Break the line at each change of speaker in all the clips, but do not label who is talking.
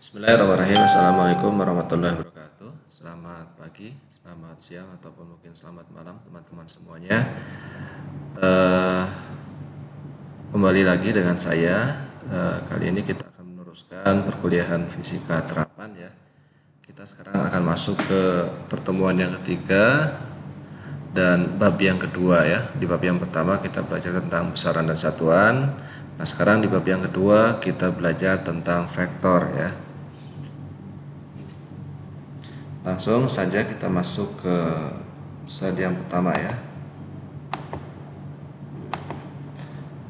Bismillahirrahmanirrahim. Assalamualaikum warahmatullahi wabarakatuh. Selamat pagi, selamat siang, ataupun mungkin selamat malam teman-teman semuanya. Eh, Kembali lagi dengan saya. Kali ini kita akan meneruskan perkuliahan fisika terapan ya. Kita sekarang akan masuk ke pertemuan yang ketiga dan bab yang kedua ya. Di bab yang pertama kita belajar tentang besaran dan satuan. Nah, sekarang di bab yang kedua kita belajar tentang vektor ya. Langsung saja kita masuk ke slide yang pertama ya.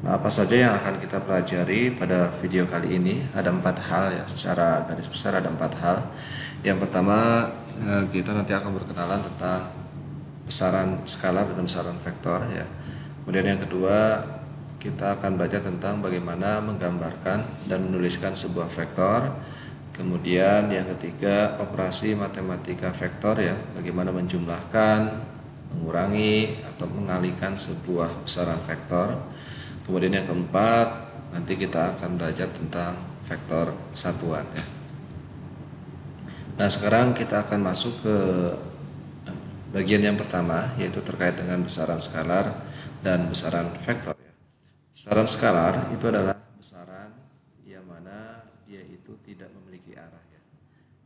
Nah, apa saja yang akan kita pelajari pada video kali ini? Ada 4 hal ya, secara garis besar ada 4 hal. Yang pertama, kita nanti akan berkenalan tentang besaran skalar dan besaran vektor ya. Kemudian yang kedua, kita akan belajar tentang bagaimana menggambarkan dan menuliskan sebuah vektor. Kemudian yang ketiga, operasi matematika vektor ya, bagaimana menjumlahkan, mengurangi atau mengalihkan sebuah besaran vektor. Kemudian yang keempat, nanti kita akan belajar tentang vektor satuan ya. Nah, sekarang kita akan masuk ke bagian yang pertama, yaitu terkait dengan besaran skalar dan besaran vektor ya. Besaran skalar itu adalah besaran yang mana dia itu tidak memiliki arah ya.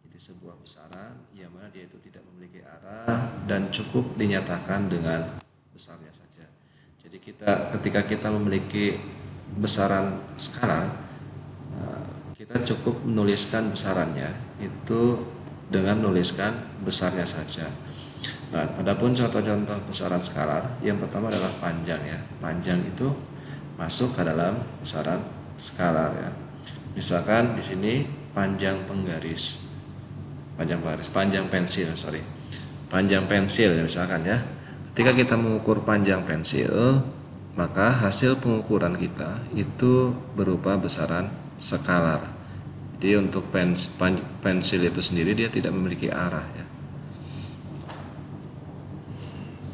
Jadi sebuah besaran yang mana dia itu tidak memiliki arah dan cukup dinyatakan dengan besarnya saja. Jadi ketika kita memiliki besaran skalar, kita cukup menuliskan besarannya itu dengan menuliskan besarnya saja. Nah, adapun contoh-contoh besaran skalar, yang pertama adalah panjang ya. Panjang itu masuk ke dalam besaran skalar ya. Misalkan di sini panjang pensil ya misalkan ya. Ketika kita mengukur panjang pensil, maka hasil pengukuran kita itu berupa besaran skalar. Jadi untuk pensil itu sendiri dia tidak memiliki arah ya.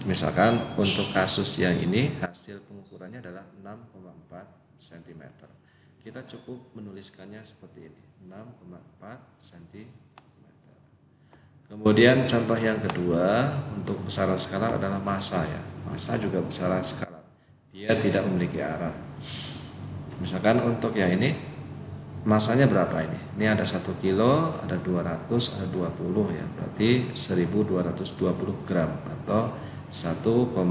Misalkan untuk kasus yang ini hasil pengukurannya adalah 6,4 cm. Kita cukup menuliskannya seperti ini, 6,4 cm. Kemudian contoh yang kedua untuk besaran skalar adalah massa ya. Massa juga besaran skalar. Dia tidak memiliki arah. Misalkan untuk yang ini massanya berapa ini? Ini ada 1 kilo, ada 200, ada 20 ya. Berarti 1220 gram atau 1,22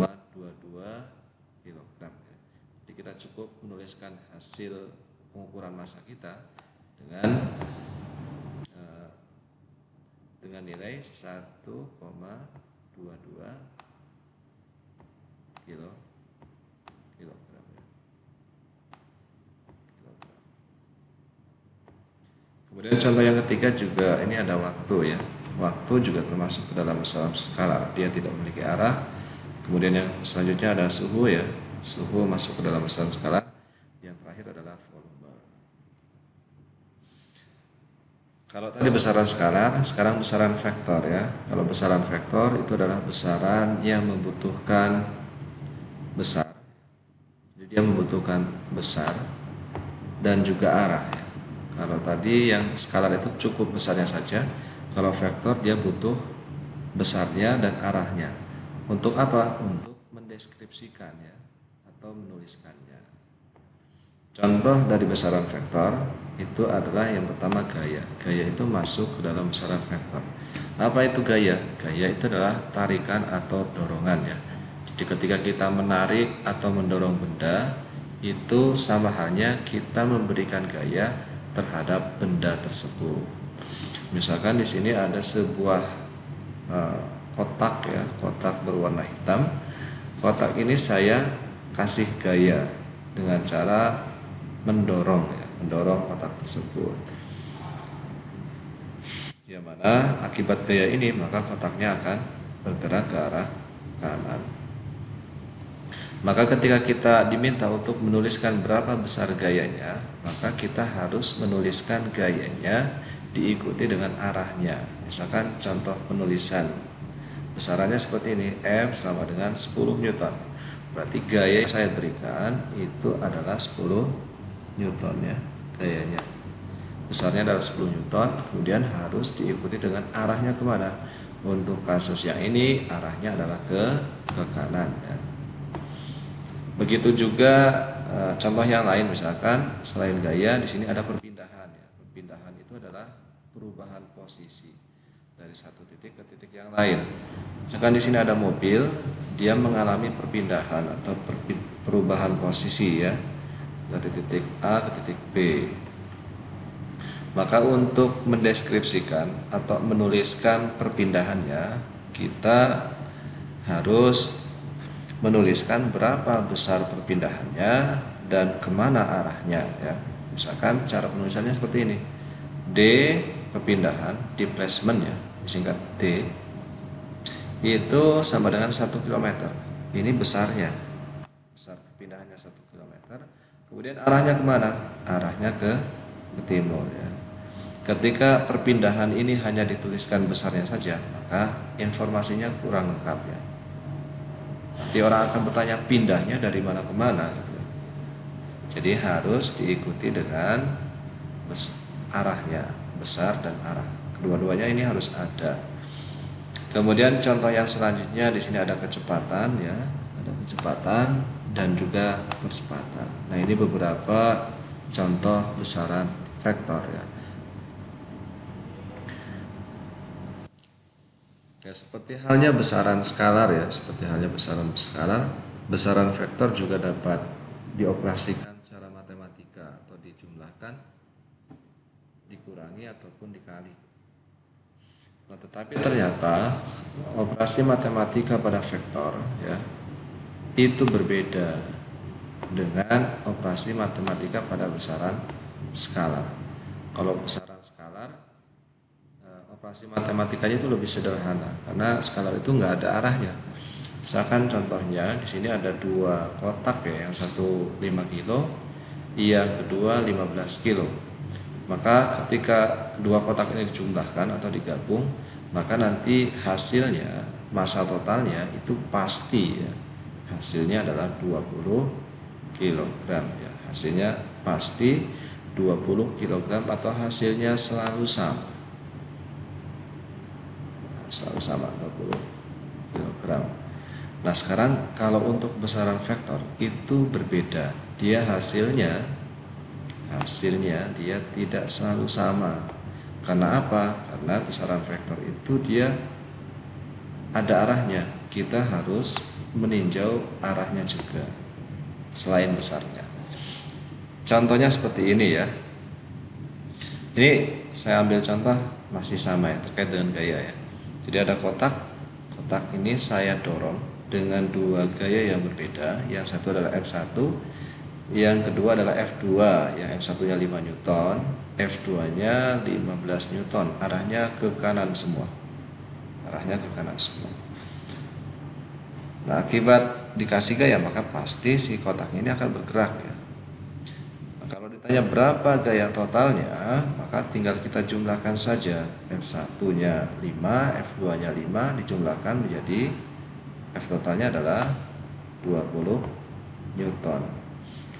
kg. Jadi kita cukup menuliskan hasil pengukuran massa kita dengan nilai 1,22 kilogram. Kemudian contoh yang ketiga juga ini ada waktu ya. Waktu juga termasuk ke dalam besaran skalar. Dia tidak memiliki arah. Kemudian yang selanjutnya ada suhu ya. Suhu masuk ke dalam besaran skalar. Yang terakhir adalah volume. Kalau tadi besaran skalar, sekarang besaran vektor ya. Kalau besaran vektor itu adalah besaran yang membutuhkan besar. Jadi dia membutuhkan besar dan juga arah ya. Kalau tadi yang skalar itu cukup besarnya saja. Kalau vektor dia butuh besarnya dan arahnya. Untuk apa? Untuk mendeskripsikannya atau menuliskannya. Contoh dari besaran vektor itu adalah yang pertama gaya. Gaya itu masuk ke dalam besaran vektor. Apa itu gaya? Gaya itu adalah tarikan atau dorongan ya. Jadi ketika kita menarik atau mendorong benda, itu sama halnya kita memberikan gaya terhadap benda tersebut. Misalkan di sini ada sebuah kotak ya, kotak berwarna hitam. Kotak ini saya kasih gaya dengan cara mendorong ya, mendorong kotak tersebut. Yang mana akibat gaya ini maka kotaknya akan bergerak ke arah kanan. Maka ketika kita diminta untuk menuliskan berapa besar gayanya, maka kita harus menuliskan gayanya diikuti dengan arahnya. Misalkan contoh penulisan besarannya seperti ini, F sama dengan 10 Newton. Berarti gaya yang saya berikan itu adalah 10 Newton ya, gayanya. besarnya adalah 10 Newton, kemudian harus diikuti dengan arahnya kemana. Untuk kasus yang ini arahnya adalah ke kanan ya. Begitu juga contoh yang lain, misalkan selain gaya di sini ada perpindahan ya. Perpindahan itu adalah perubahan posisi dari satu titik ke titik yang lain. Misalkan di sini ada mobil, dia mengalami perpindahan atau perubahan posisi ya dari titik A ke titik B. Maka untuk mendeskripsikan atau menuliskan perpindahannya, kita harus menuliskan berapa besar perpindahannya dan kemana arahnya ya. Misalkan cara penulisannya seperti ini. D perpindahan, displacement ya, disingkat D, itu sama dengan 1 km. Ini besarnya, besar perpindahannya 1 km. Kemudian arahnya kemana? Arahnya ke timur ya. Ketika perpindahan ini hanya dituliskan besarnya saja, maka informasinya kurang lengkap ya. Nanti orang akan bertanya pindahnya dari mana ke mana gitu. Jadi harus diikuti dengan arahnya, besar dan arah. Kedua-duanya ini harus ada. Kemudian contoh yang selanjutnya di sini ada kecepatan ya, ada kecepatan dan juga percepatan. Nah, ini beberapa contoh besaran vektor ya. Ya, seperti halnya besaran skalar ya, seperti halnya besaran skalar, besaran vektor juga dapat dioperasikan secara matematika atau dijumlahkan, dikurangi ataupun dikali. Nah, tetapi ternyata operasi matematika pada vektor ya itu berbeda dengan operasi matematika pada besaran skalar. Kalau besaran skalar, operasi matematikanya itu lebih sederhana karena skalar itu nggak ada arahnya. Misalkan contohnya di sini ada dua kotak ya, yang satu 5 kilo, yang kedua 15 kilo. Maka ketika kedua kotak ini dijumlahkan atau digabung, maka nanti hasilnya, massa totalnya itu pasti ya. Hasilnya adalah 20 kg ya. Hasilnya pasti 20 kg atau hasilnya selalu sama. Selalu sama 20 kg. Nah, sekarang kalau untuk besaran vektor itu berbeda. Dia hasilnya dia tidak selalu sama. Karena apa? Karena besaran vektor itu dia ada arahnya. Kita harus meninjau arahnya juga selain besarnya. Contohnya seperti ini ya. Ini saya ambil contoh masih sama ya, terkait dengan gaya ya. Jadi ada kotak ini saya dorong dengan dua gaya yang berbeda. Yang satu adalah F1, yang kedua adalah F2. Yang F1-nya 5 Newton, F2-nya 15 Newton. Arahnya ke kanan semua. Nah, akibat dikasih gaya maka pasti si kotak ini akan bergerak ya. Nah, kalau ditanya berapa gaya totalnya, maka tinggal kita jumlahkan saja. F1-nya 5, F2-nya 5 dijumlahkan menjadi F totalnya adalah 20 Newton.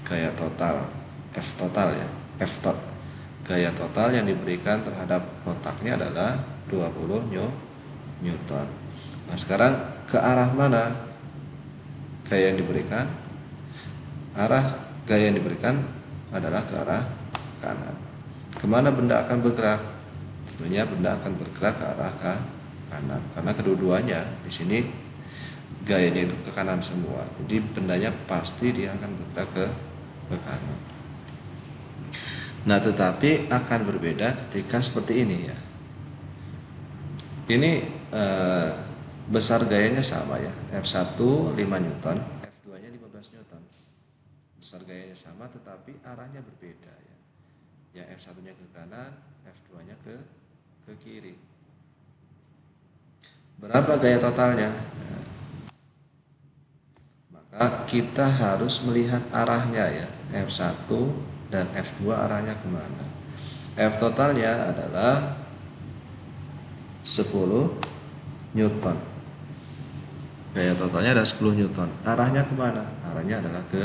Gaya total, F total ya, F tot. Gaya total yang diberikan terhadap kotaknya adalah 20 Newton. Nah, sekarang ke arah mana gaya yang diberikan? Arah gaya yang diberikan adalah ke arah kanan. Kemana benda akan bergerak? Tentunya benda akan bergerak ke arah kanan, karena kedua-duanya di sini gayanya itu ke kanan semua. Jadi bendanya pasti dia akan bergerak ke kanan. Nah, tetapi akan berbeda ketika seperti ini ya. Ini besar gayanya sama ya. F1 5 Newton, F2-nya 15 Newton. Besar gayanya sama tetapi arahnya berbeda ya. Yang F1-nya ke kanan, F2-nya ke kiri. Berapa gaya totalnya? Nah, maka kita harus melihat arahnya ya. F1 dan F2 arahnya kemana. F totalnya adalah 10 Newton. Gaya totalnya ada 10 Newton. Arahnya kemana? Arahnya adalah ke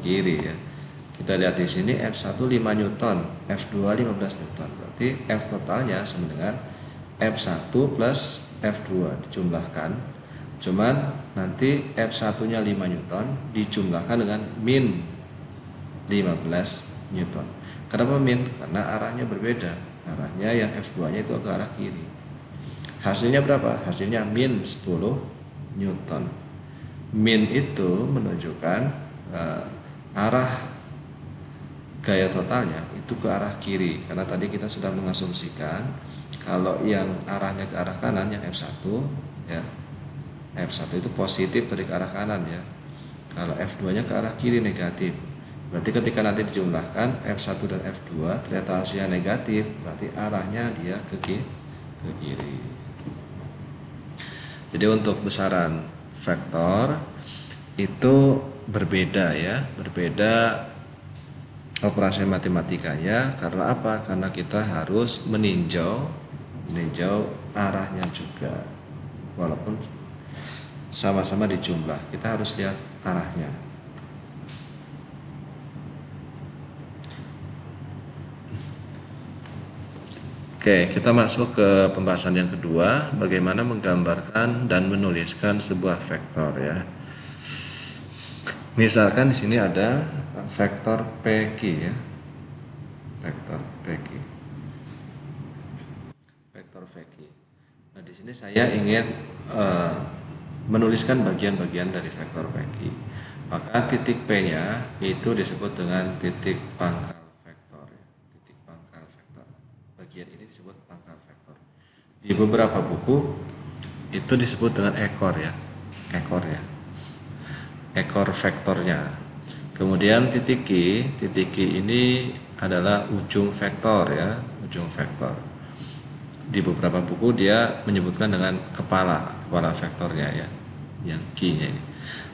kiri ya. Kita lihat di sini F1 5 Newton, F2 15 Newton. Berarti F totalnya sama dengan F1 plus F2 dijumlahkan. Cuman nanti F1-nya 5 Newton dijumlahkan dengan min 15 Newton. Kenapa min? Karena arahnya berbeda. Arahnya yang F2-nya itu ke arah kiri. Hasilnya berapa? Hasilnya min 10 Newton. Min itu menunjukkan arah gaya totalnya itu ke arah kiri, karena tadi kita sudah mengasumsikan kalau yang arahnya ke arah kanan yang F1 ya, F1 itu positif dari ke arah kanan ya, kalau F2 nya ke arah kiri negatif. Berarti ketika nanti dijumlahkan F1 dan F2 ternyata hasilnya negatif, berarti arahnya dia ke kiri. Jadi untuk besaran vektor itu berbeda ya, berbeda operasi matematikanya. Karena apa? Karena kita harus meninjau arahnya juga. Walaupun sama-sama dijumlah, kita harus lihat arahnya. Oke, kita masuk ke pembahasan yang kedua, bagaimana menggambarkan dan menuliskan sebuah vektor ya. Misalkan di sini ada vektor PQ ya. Vektor PQ. Vektor PQ. Nah, di sini saya ingin menuliskan bagian-bagian dari vektor PQ. Maka titik P-nya itu disebut dengan titik pangkal vektor ya. Titik pangkal vektor. Bagian ini disebut pangkal vektor. Di beberapa buku itu disebut dengan ekor ya. Ekor ya. Ekor vektornya. Kemudian titik Q ini adalah ujung vektor ya, ujung vektor. Di beberapa buku dia menyebutkan dengan kepala vektornya ya, yang Q-nya ini.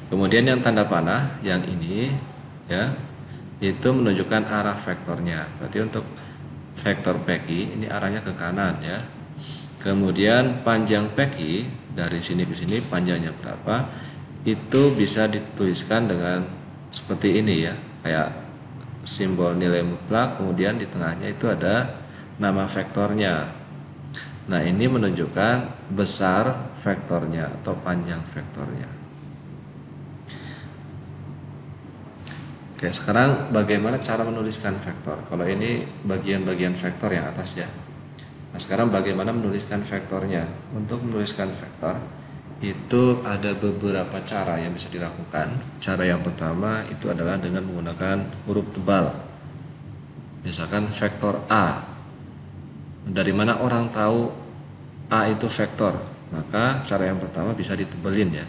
Kemudian yang tanda panah yang ini ya, itu menunjukkan arah vektornya. Berarti untuk vektor PQ ini arahnya ke kanan ya. Kemudian panjang PQ dari sini ke sini panjangnya berapa? Itu bisa dituliskan dengan seperti ini ya, kayak simbol nilai mutlak, kemudian di tengahnya itu ada nama vektornya. Nah, ini menunjukkan besar vektornya atau panjang vektornya. Oke, sekarang bagaimana cara menuliskan vektor? Kalau ini bagian-bagian vektor yang atas ya. Nah, sekarang bagaimana menuliskan vektornya? Untuk menuliskan vektor itu ada beberapa cara yang bisa dilakukan. Cara yang pertama itu adalah dengan menggunakan huruf tebal. Misalkan vektor A. Dari mana orang tahu A itu vektor? Maka cara yang pertama bisa ditebelin ya.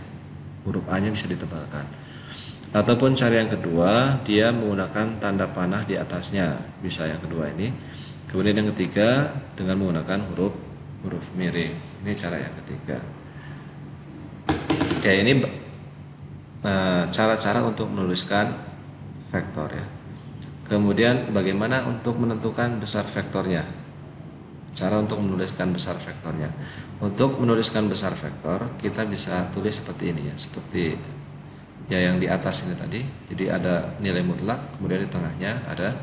Huruf A-nya bisa ditebalkan. Ataupun cara yang kedua, dia menggunakan tanda panah di atasnya. Bisa yang kedua ini. Kemudian yang ketiga dengan menggunakan huruf miring. Ini cara yang ketiga. Ya, ini cara-cara untuk menuliskan vektor ya. Kemudian bagaimana untuk menentukan besar vektornya? Cara untuk menuliskan besar vektornya. Untuk menuliskan besar vektor kita bisa tulis seperti ini ya, seperti ya yang di atas ini tadi. Jadi ada nilai mutlak, kemudian di tengahnya ada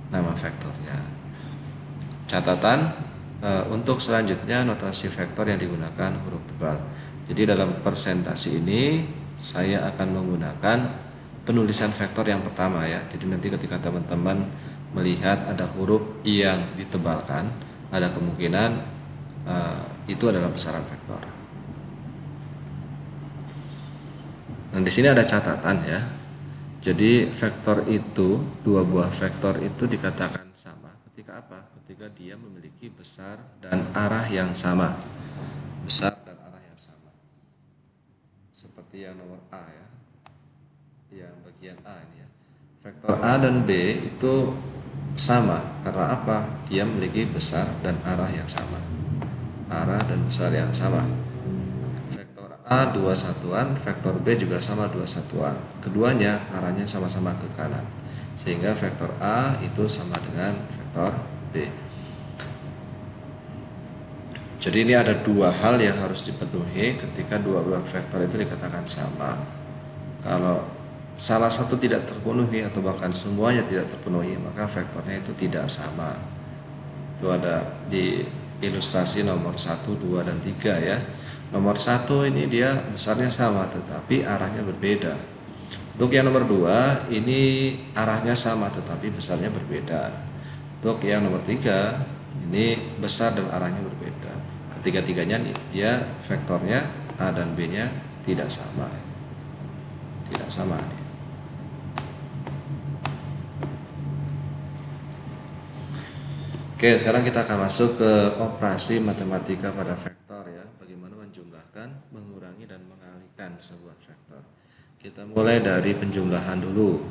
nama vektornya. Catatan untuk selanjutnya notasi vektor yang digunakan huruf tebal. Jadi dalam presentasi ini saya akan menggunakan penulisan vektor yang pertama ya. Jadi nanti ketika teman-teman melihat ada huruf yang ditebalkan, ada kemungkinan itu adalah besaran vektor. Nah, di sini ada catatan ya. Jadi vektor itu, dua buah vektor itu dikatakan sama ketika apa? Ketika dia memiliki besar dan arah yang sama. Besar dan arah yang sama. Seperti yang nomor A ya, yang bagian A ini ya. Vektor A dan B itu sama karena apa? Dia memiliki besar dan arah yang sama. Arah dan besar yang sama. Vektor A 2 satuan, vektor B juga sama 2 satuan. Keduanya arahnya sama-sama ke kanan. Sehingga vektor A itu sama dengan vektor B. Jadi ini ada dua hal yang harus dipenuhi ketika dua buah vektor itu dikatakan sama. Kalau salah satu tidak terpenuhi atau bahkan semuanya tidak terpenuhi, maka vektornya itu tidak sama. Itu ada di ilustrasi nomor 1, 2, dan 3 ya. Nomor 1 ini dia besarnya sama tetapi arahnya berbeda. Untuk yang nomor 2 ini arahnya sama tetapi besarnya berbeda. Untuk yang nomor 3 ini besar dan arahnya berbeda. Ketiga-tiganya dia vektornya A dan B-nya tidak sama. Tidak sama. Oke, sekarang kita akan masuk ke operasi matematika pada vektor ya. Bagaimana menjumlahkan, mengurangi, dan mengalihkan sebuah vektor. Kita mulai dari penjumlahan dulu.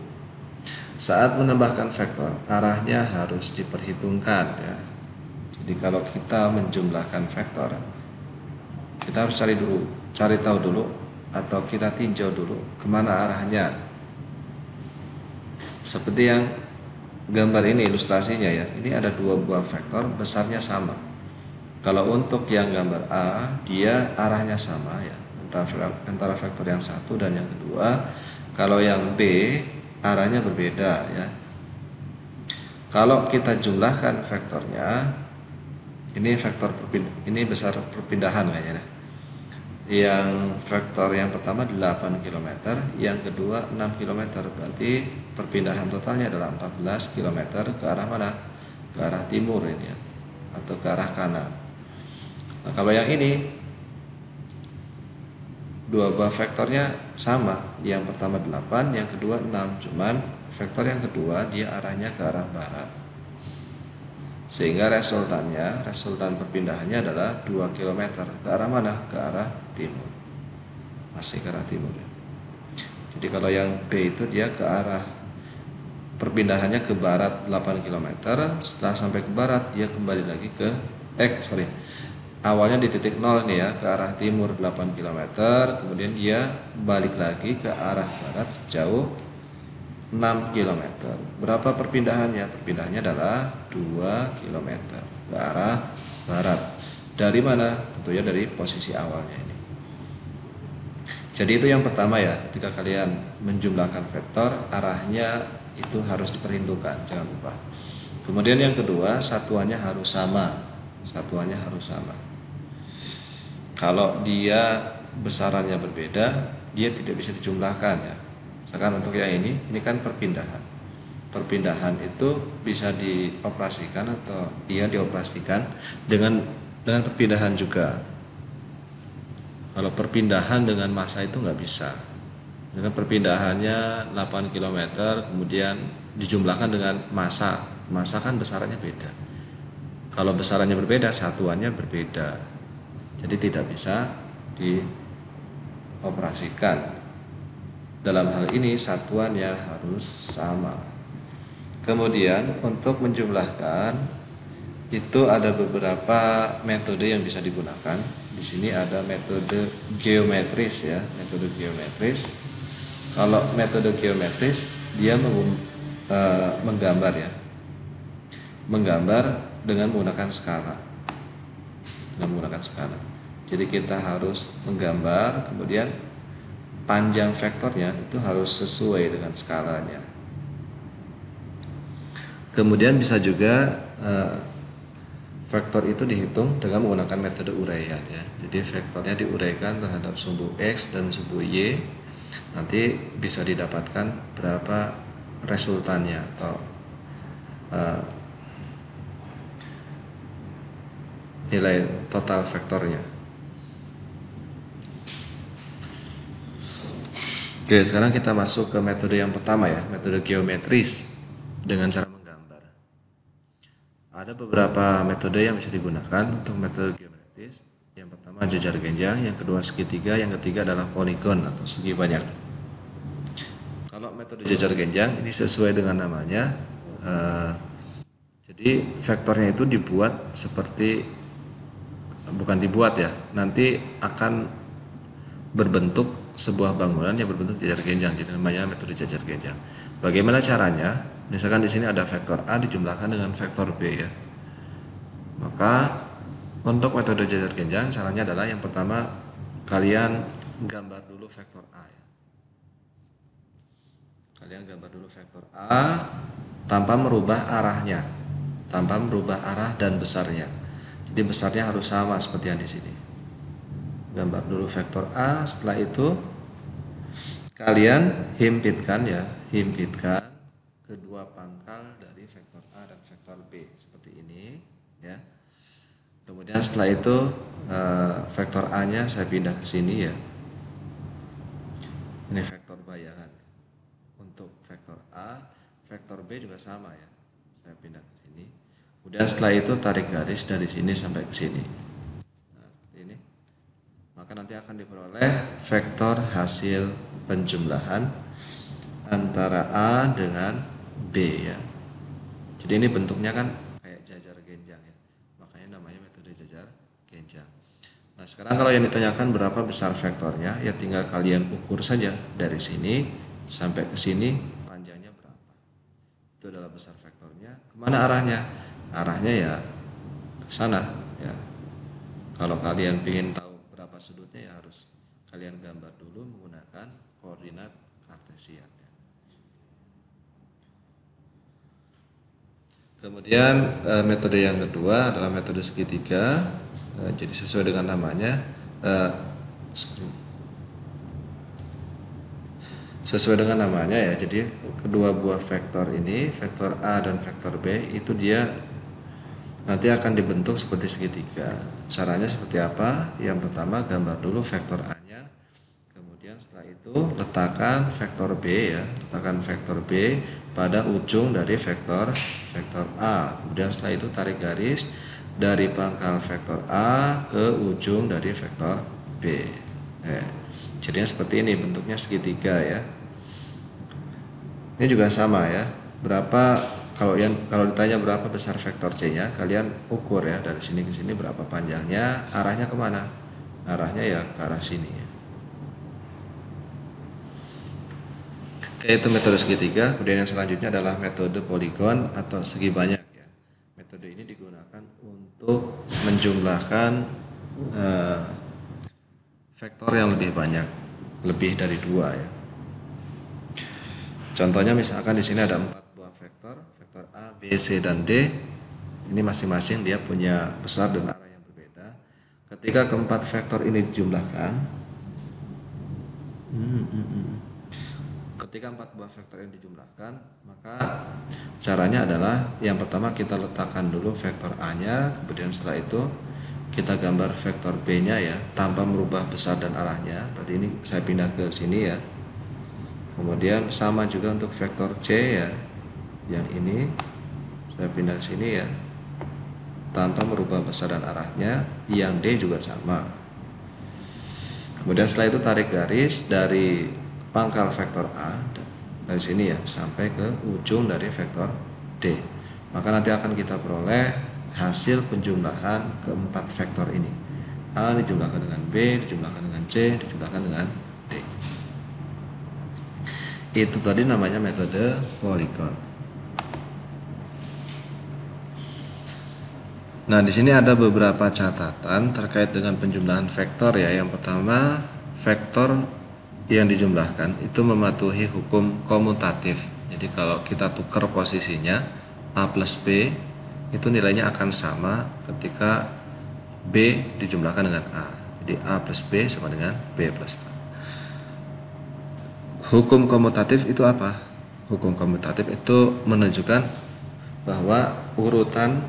Saat menambahkan vektor, arahnya harus diperhitungkan ya. Jadi kalau kita menjumlahkan vektor, kita harus cari tahu dulu atau kita tinjau dulu kemana arahnya. Seperti yang gambar ini ilustrasinya ya, ini ada dua buah vektor besarnya sama. Kalau untuk yang gambar A, dia arahnya sama ya, antara vektor yang satu dan yang kedua. Kalau yang B, arahnya berbeda ya. Kalau kita jumlahkan vektornya, ini besar perpindahan kayaknya. Yang vektor yang pertama 8 km, yang kedua 6 km, berarti perpindahan totalnya adalah 14 km ke arah mana? Ke arah timur ini ya, atau ke arah kanan. Nah, kalau yang ini dua buah vektornya sama, yang pertama 8, yang kedua 6, cuman vektor yang kedua dia arahnya ke arah barat. Sehingga resultan perpindahannya adalah 2 km ke arah mana? Ke arah timur. Masih ke arah timur ya. Jadi kalau yang B itu dia ke arah perpindahannya ke barat 8 km. Setelah sampai ke barat dia kembali lagi ke awalnya di titik 0 nih ya, ke arah timur 8 km, kemudian dia balik lagi ke arah barat sejauh 6 km. Berapa perpindahannya? Perpindahannya adalah 2 km ke arah barat. Dari mana? Tentunya dari posisi awalnya ini. Jadi itu yang pertama ya, ketika kalian menjumlahkan vektor, arahnya itu harus diperhitungkan, jangan lupa. Kemudian yang kedua, satuannya harus sama. Satuannya harus sama. Kalau dia besarannya berbeda, dia tidak bisa dijumlahkan ya. Misalkan untuk yang ini kan perpindahan. Perpindahan itu bisa dioperasikan atau dia dioperasikan dengan perpindahan juga. Kalau perpindahan dengan massa itu nggak bisa. Dengan perpindahannya 8 km kemudian dijumlahkan dengan massa. Massa kan besarannya beda. Kalau besarannya berbeda, satuannya berbeda. Jadi tidak bisa dioperasikan. Dalam hal ini satuannya harus sama. Kemudian untuk menjumlahkan itu ada beberapa metode yang bisa digunakan. Di sini ada metode geometris ya, metode geometris. Kalau metode geometris dia menggambar ya. Menggambar dengan menggunakan skala. Jadi kita harus menggambar, kemudian panjang vektornya itu harus sesuai dengan skalanya. Kemudian bisa juga vektor itu dihitung dengan menggunakan metode uraian ya. Jadi vektornya diuraikan terhadap sumbu X dan sumbu Y. Nanti bisa didapatkan berapa resultannya atau nilai total vektornya. Oke, sekarang kita masuk ke metode yang pertama ya, metode geometris dengan cara menggambar. Ada beberapa metode yang bisa digunakan untuk metode geometris. Yang pertama jejar genjang, yang kedua segitiga, yang ketiga adalah poligon atau segi banyak. Kalau metode jejar genjang ini sesuai dengan namanya, jadi vektornya itu dibuat seperti, bukan dibuat ya, nanti akan berbentuk sebuah bangunan yang berbentuk jejar genjang, jadi namanya metode jejar genjang. Bagaimana caranya? Misalkan di sini ada vektor A dijumlahkan dengan vektor B ya. Maka untuk metode jejar genjang caranya adalah yang pertama kalian gambar dulu vektor A ya. Kalian gambar dulu vektor A tanpa merubah arahnya, tanpa merubah arah dan besarnya. Jadi besarnya harus sama seperti yang di sini. Gambar dulu vektor A, setelah itu kalian himpitkan ya, himpitkan kedua pangkal dari vektor A dan vektor B seperti ini ya. Kemudian setelah itu vektor A-nya saya pindah ke sini ya. Ini vektor bayangan. Untuk vektor A, vektor B juga sama ya. Saya pindah ke sini. Kemudian setelah itu tarik garis dari sini sampai ke sini. Nah, seperti ini. Maka nanti akan diperoleh vektor hasil penjumlahan antara A dengan B ya. Jadi ini bentuknya kan kayak jajar genjang ya. Makanya namanya metode jajar genjang. Nah, sekarang kalau yang ditanyakan berapa besar vektornya, ya tinggal kalian ukur saja dari sini sampai ke sini panjangnya berapa. Itu adalah besar vektornya. Kemana arahnya? Arahnya ya ke sana ya. Kalau kalian ingin tahu berapa sudutnya ya harus kalian gambar dulu menggunakan koordinat kartesian ya. Kemudian metode yang kedua adalah metode segitiga. Jadi sesuai dengan namanya, sesuai dengan namanya ya. Jadi kedua buah vektor ini, vektor A dan vektor B, itu dia nanti akan dibentuk seperti segitiga. Caranya seperti apa? Yang pertama gambar dulu vektor A-nya. Kemudian setelah itu letakkan vektor B ya, letakkan vektor B pada ujung dari vektor A. Kemudian setelah itu tarik garis dari pangkal vektor A ke ujung dari vektor B. Jadinya seperti ini, bentuknya segitiga ya. Ini juga sama ya. Berapa kalau ditanya berapa besar vektor C-nya, kalian ukur ya dari sini ke sini berapa panjangnya, arahnya kemana? Arahnya ya ke arah sini ya. Oke, itu metode segitiga. Kemudian yang selanjutnya adalah metode poligon atau segi banyak ya. Metode ini digunakan untuk menjumlahkan vektor yang lebih banyak, lebih dari 2 ya. Contohnya misalkan di sini ada 4 buah vektor, vektor A, B, C, dan D. Ini masing-masing dia punya besar dan arah yang berbeda. Ketika keempat vektor ini dijumlahkan, ketika 4 buah vektor ini dijumlahkan, maka caranya adalah yang pertama kita letakkan dulu vektor A-nya, kemudian setelah itu kita gambar vektor B-nya ya, tanpa merubah besar dan arahnya. Berarti ini saya pindah ke sini ya. Kemudian sama juga untuk vektor C ya, yang ini saya pindah ke sini ya, tanpa merubah besar dan arahnya. Yang D juga sama. Kemudian setelah itu tarik garis dari pangkal vektor A dari sini ya sampai ke ujung dari vektor D. Maka nanti akan kita peroleh hasil penjumlahan keempat vektor ini. A dijumlahkan dengan B, dijumlahkan dengan C, dijumlahkan dengan D. Itu tadi namanya metode poligon. Nah, di sini ada beberapa catatan terkait dengan penjumlahan vektor ya. Yang pertama, vektor yang dijumlahkan itu mematuhi hukum komutatif. Jadi kalau kita tukar posisinya A plus B, itu nilainya akan sama ketika B dijumlahkan dengan A. Jadi A plus B sama dengan B plus A. Hukum komutatif itu apa? Hukum komutatif itu menunjukkan bahwa urutan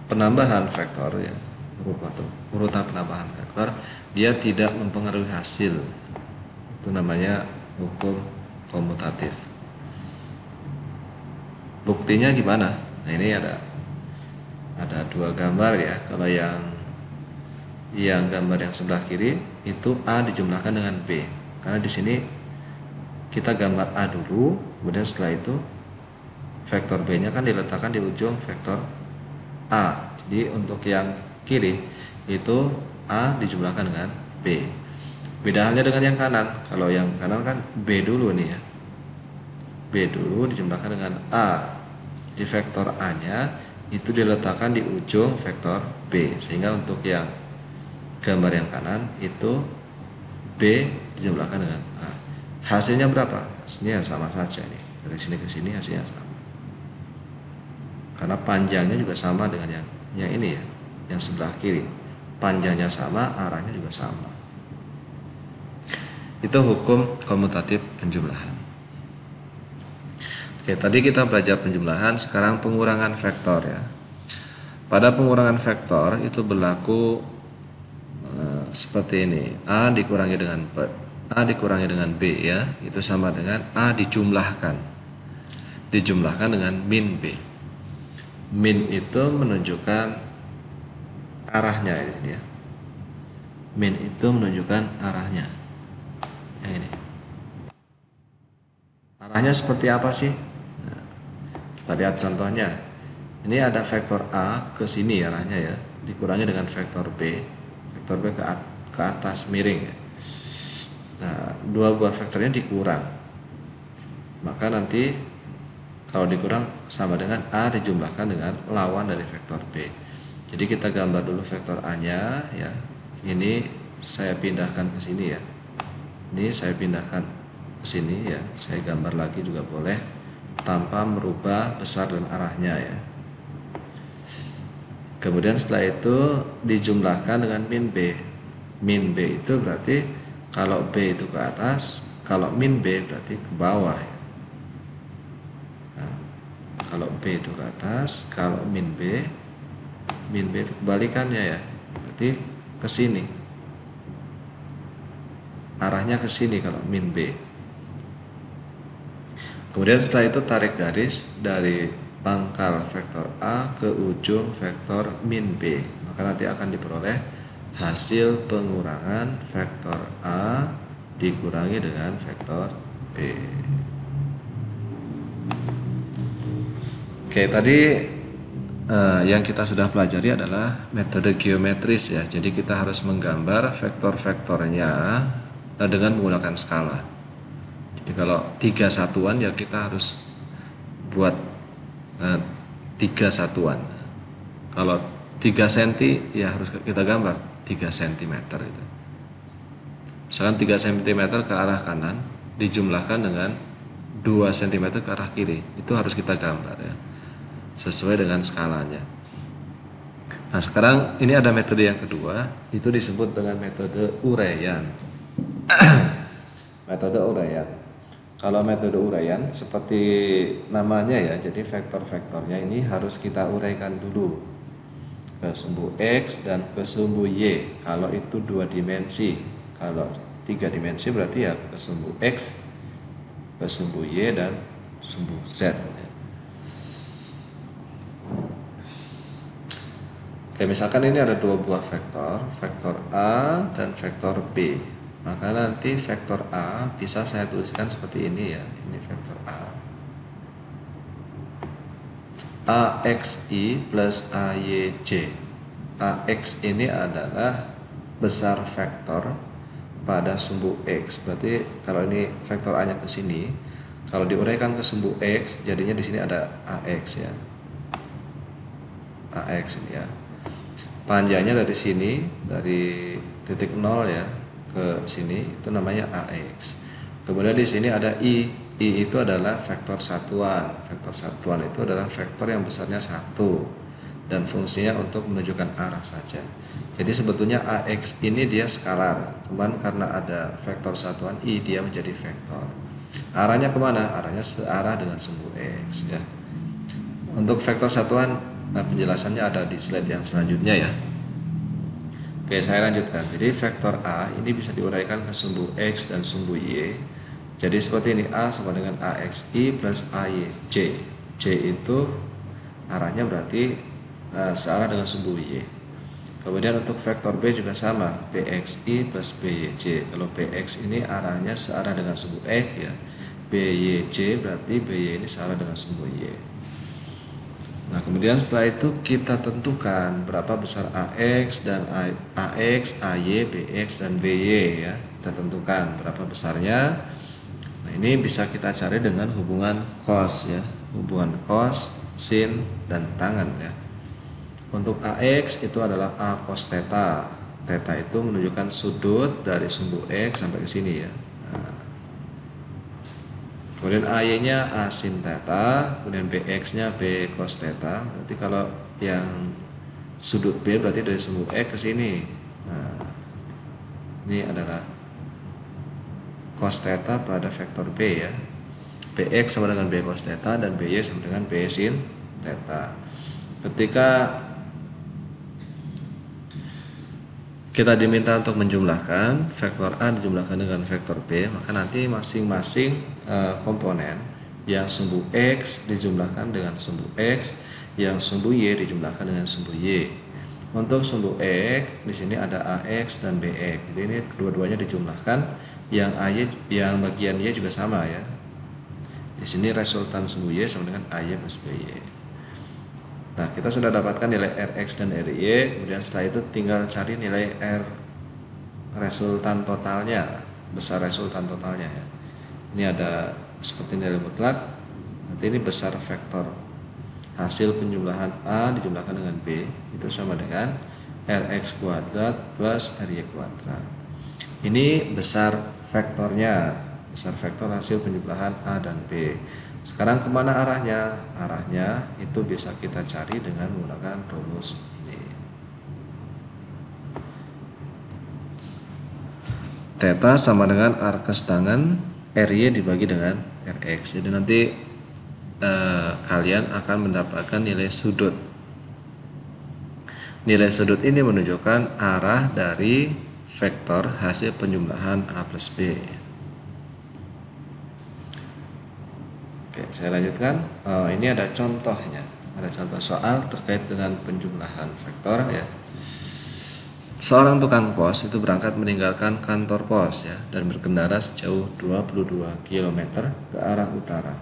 penambahan vektor ya, urutan penambahan vektor dia tidak mempengaruhi hasil. Itu namanya hukum komutatif. Buktinya gimana? Nah, ini ada 2 gambar ya. Kalau yang gambar yang sebelah kiri itu A dijumlahkan dengan B. Karena di sini kita gambar A dulu, kemudian setelah itu vektor B-nya kan diletakkan di ujung vektor A. Jadi untuk yang kiri itu A dijumlahkan dengan B. Beda halnya dengan yang kanan. Kalau yang kanan kan B dulu nih ya. B dulu dijumlahkan dengan A. Jadi vektor A-nya itu diletakkan di ujung vektor B. Sehingga untuk yang gambar yang kanan itu B dijumlahkan dengan A. Hasilnya berapa? Hasilnya sama saja nih. Dari sini ke sini hasilnya sama. Karena panjangnya juga sama dengan yang ini ya, yang sebelah kiri. Panjangnya sama, arahnya juga sama. Itu hukum komutatif penjumlahan. Oke, tadi kita belajar penjumlahan, sekarang pengurangan vektor ya. Pada pengurangan vektor itu berlaku seperti ini. A dikurangi dengan B ya, itu sama dengan A dijumlahkan dengan min B. Min itu menunjukkan arahnya ini ya. Min itu menunjukkan arahnya. Yang ini. Arahnya seperti apa sih? Nah, kita lihat contohnya. Ini ada vektor A ke sini arahnya ya, dikurangi dengan vektor B. Vektor B ke atas miring ya. Nah, dua buah vektornya dikurang. Maka nanti kalau dikurang sama dengan A dijumlahkan dengan lawan dari vektor B. Jadi kita gambar dulu vektor A-nya ya. Ini saya pindahkan ke sini ya. Ini saya pindahkan ke sini ya. Saya gambar lagi juga boleh tanpa merubah besar dan arahnya ya. Kemudian setelah itu dijumlahkan dengan min B. Min B itu berarti kalau B itu ke atas, kalau min B berarti ke bawah ya. Kalau B itu ke atas, kalau min B itu kebalikannya ya, berarti ke sini. Arahnya ke sini kalau min B. Kemudian setelah itu tarik garis dari pangkal vektor A ke ujung vektor min B. Maka nanti akan diperoleh hasil pengurangan vektor A dikurangi dengan vektor B. Oke, tadi yang kita sudah pelajari adalah metode geometris ya. Jadi kita harus menggambar vektor-vektornya dengan menggunakan skala. Jadi kalau 3 satuan ya kita harus buat 3 satuan. Kalau 3 cm ya harus kita gambar 3 cm itu. Misalkan 3 cm ke arah kanan dijumlahkan dengan 2 cm ke arah kiri. Itu harus kita gambar ya, sesuai dengan skalanya. Nah, sekarang ini ada metode yang kedua, itu disebut dengan metode uraian. Metode uraian. Kalau metode uraian seperti namanya ya, jadi vektor-vektornya ini harus kita uraikan dulu ke sumbu X dan ke sumbu Y. Kalau itu 2 dimensi, kalau 3 dimensi berarti ya ke sumbu X, ke sumbu Y dan sumbu Z. Oke, misalkan ini ada 2 buah vektor, vektor A dan vektor B. Maka nanti vektor A bisa saya tuliskan seperti ini ya. Ini vektor A. AXI plus AYJ. AX ini adalah besar vektor pada sumbu X. Berarti kalau ini vektor A-nya ke sini, kalau diuraikan ke sumbu X, jadinya di sini ada AX ya. AX ini ya. Panjangnya dari sini, dari titik 0 ya ke sini, itu namanya AX. Kemudian di sini ada I. I itu adalah vektor satuan. Vektor satuan itu adalah vektor yang besarnya 1 dan fungsinya untuk menunjukkan arah saja. Jadi sebetulnya AX ini dia skalar, cuman karena ada vektor satuan I, dia menjadi vektor. Arahnya kemana? Arahnya searah dengan sumbu X ya. Untuk vektor satuan, penjelasannya ada di slide yang selanjutnya ya. Oke, saya lanjutkan. Jadi vektor A ini bisa diuraikan ke sumbu X dan sumbu Y. Jadi seperti ini, A sama dengan AXI plus AYJ. J itu arahnya berarti searah dengan sumbu Y. Kemudian untuk vektor B juga sama, BXI plus BYJ. Kalau BX ini arahnya searah dengan sumbu X ya. BYJ berarti BY ini searah dengan sumbu Y. Nah, kemudian setelah itu kita tentukan berapa besar AX dan AX, AY, BX dan BY ya. Kita tentukan berapa besarnya. Nah, ini bisa kita cari dengan hubungan cos ya. Hubungan cos, sin dan tangan ya. Untuk AX itu adalah A cos theta. Theta itu menunjukkan sudut dari sumbu X sampai ke sini ya. Nah, Kemudian AY-nya A sin theta, kemudian BX-nya B cos theta. Berarti kalau yang sudut B berarti dari sumbu X ke sini. Nah, ini adalah cos theta pada vektor B ya. BX sama dengan B cos theta dan BY sama dengan B sin theta. Ketika kita diminta untuk menjumlahkan vektor A dijumlahkan dengan vektor B, maka nanti masing-masing komponen yang sumbu X dijumlahkan dengan sumbu X, yang sumbu Y dijumlahkan dengan sumbu Y. Untuk sumbu X di sini ada AX dan BX. Jadi ini kedua-duanya dijumlahkan, yang AY yang bagian Y juga sama ya. Di sini resultan sumbu Y sama dengan AY plus BY. Nah, kita sudah dapatkan nilai Rx dan Ry, kemudian setelah itu tinggal cari nilai R resultan totalnya, besar resultan totalnya ya. Ini ada seperti nilai mutlak, nanti ini besar vektor hasil penjumlahan A dijumlahkan dengan B, itu sama dengan Rx kuadrat plus Ry kuadrat. Ini besar vektornya, besar vektor hasil penjumlahan A dan B. Sekarang kemana arahnya? Arahnya itu bisa kita cari dengan menggunakan rumus ini. Theta sama dengan arcus tangan Ry dibagi dengan Rx. Jadi nanti kalian akan mendapatkan nilai sudut. Nilai sudut ini menunjukkan arah dari vektor hasil penjumlahan A plus B. Oke, saya lanjutkan. Ini ada contohnya, ada contoh soal terkait dengan penjumlahan vektor ya. Seorang tukang pos itu berangkat meninggalkan kantor pos ya dan berkendara sejauh 22 km ke arah utara.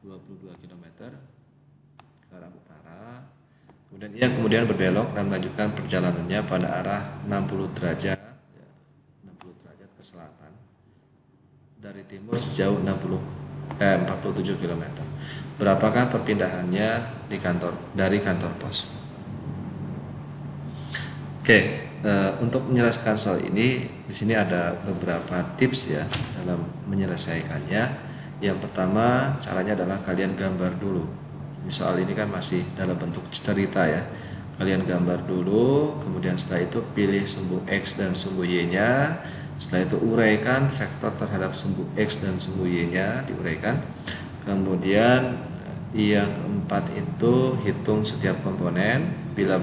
22 km ke arah utara. Kemudian berbelok dan melanjutkan perjalanannya pada arah 60 derajat ya, 60 derajat ke selatan. Dari timur sejauh 47 km. Berapakah perpindahannya dari kantor pos? Oke, untuk menyelesaikan soal ini di sini ada beberapa tips ya dalam menyelesaikannya. Yang pertama, caranya adalah kalian gambar dulu. Soal ini kan masih dalam bentuk cerita ya. Kalian gambar dulu, kemudian setelah itu pilih sumbu X dan sumbu Y-nya. Setelah itu uraikan vektor terhadap sumbu X dan sumbu Y-nya, diuraikan. Kemudian yang keempat itu hitung setiap komponen. Bila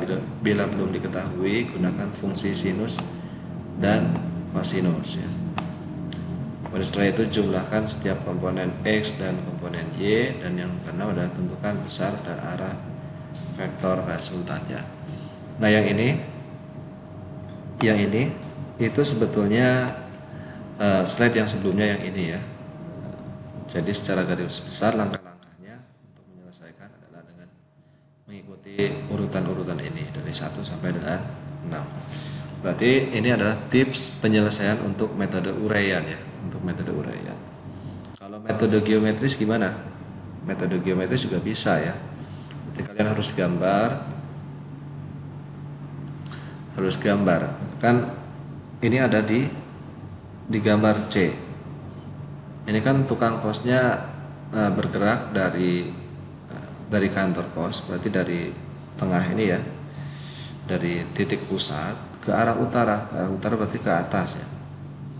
belum diketahui, gunakan fungsi sinus dan kosinus ya. Kemudian setelah itu jumlahkan setiap komponen X dan komponen Y, dan yang keenam adalah tentukan besar dan arah vektor resultannya. Nah, yang ini itu sebetulnya slide yang sebelumnya yang ini ya. Jadi secara garis besar langkah-langkahnya untuk menyelesaikan adalah dengan mengikuti urutan-urutan ini dari 1 sampai dengan 6. Berarti ini adalah tips penyelesaian untuk metode uraian ya, untuk metode uraian. Kalau metode geometris gimana? Metode geometris juga bisa ya. Berarti kalian harus gambar. Kan ini ada di gambar C. Ini kan tukang posnya bergerak dari kantor pos, berarti dari tengah ini ya, dari titik pusat ke arah utara. Ke arah utara berarti ke atas ya,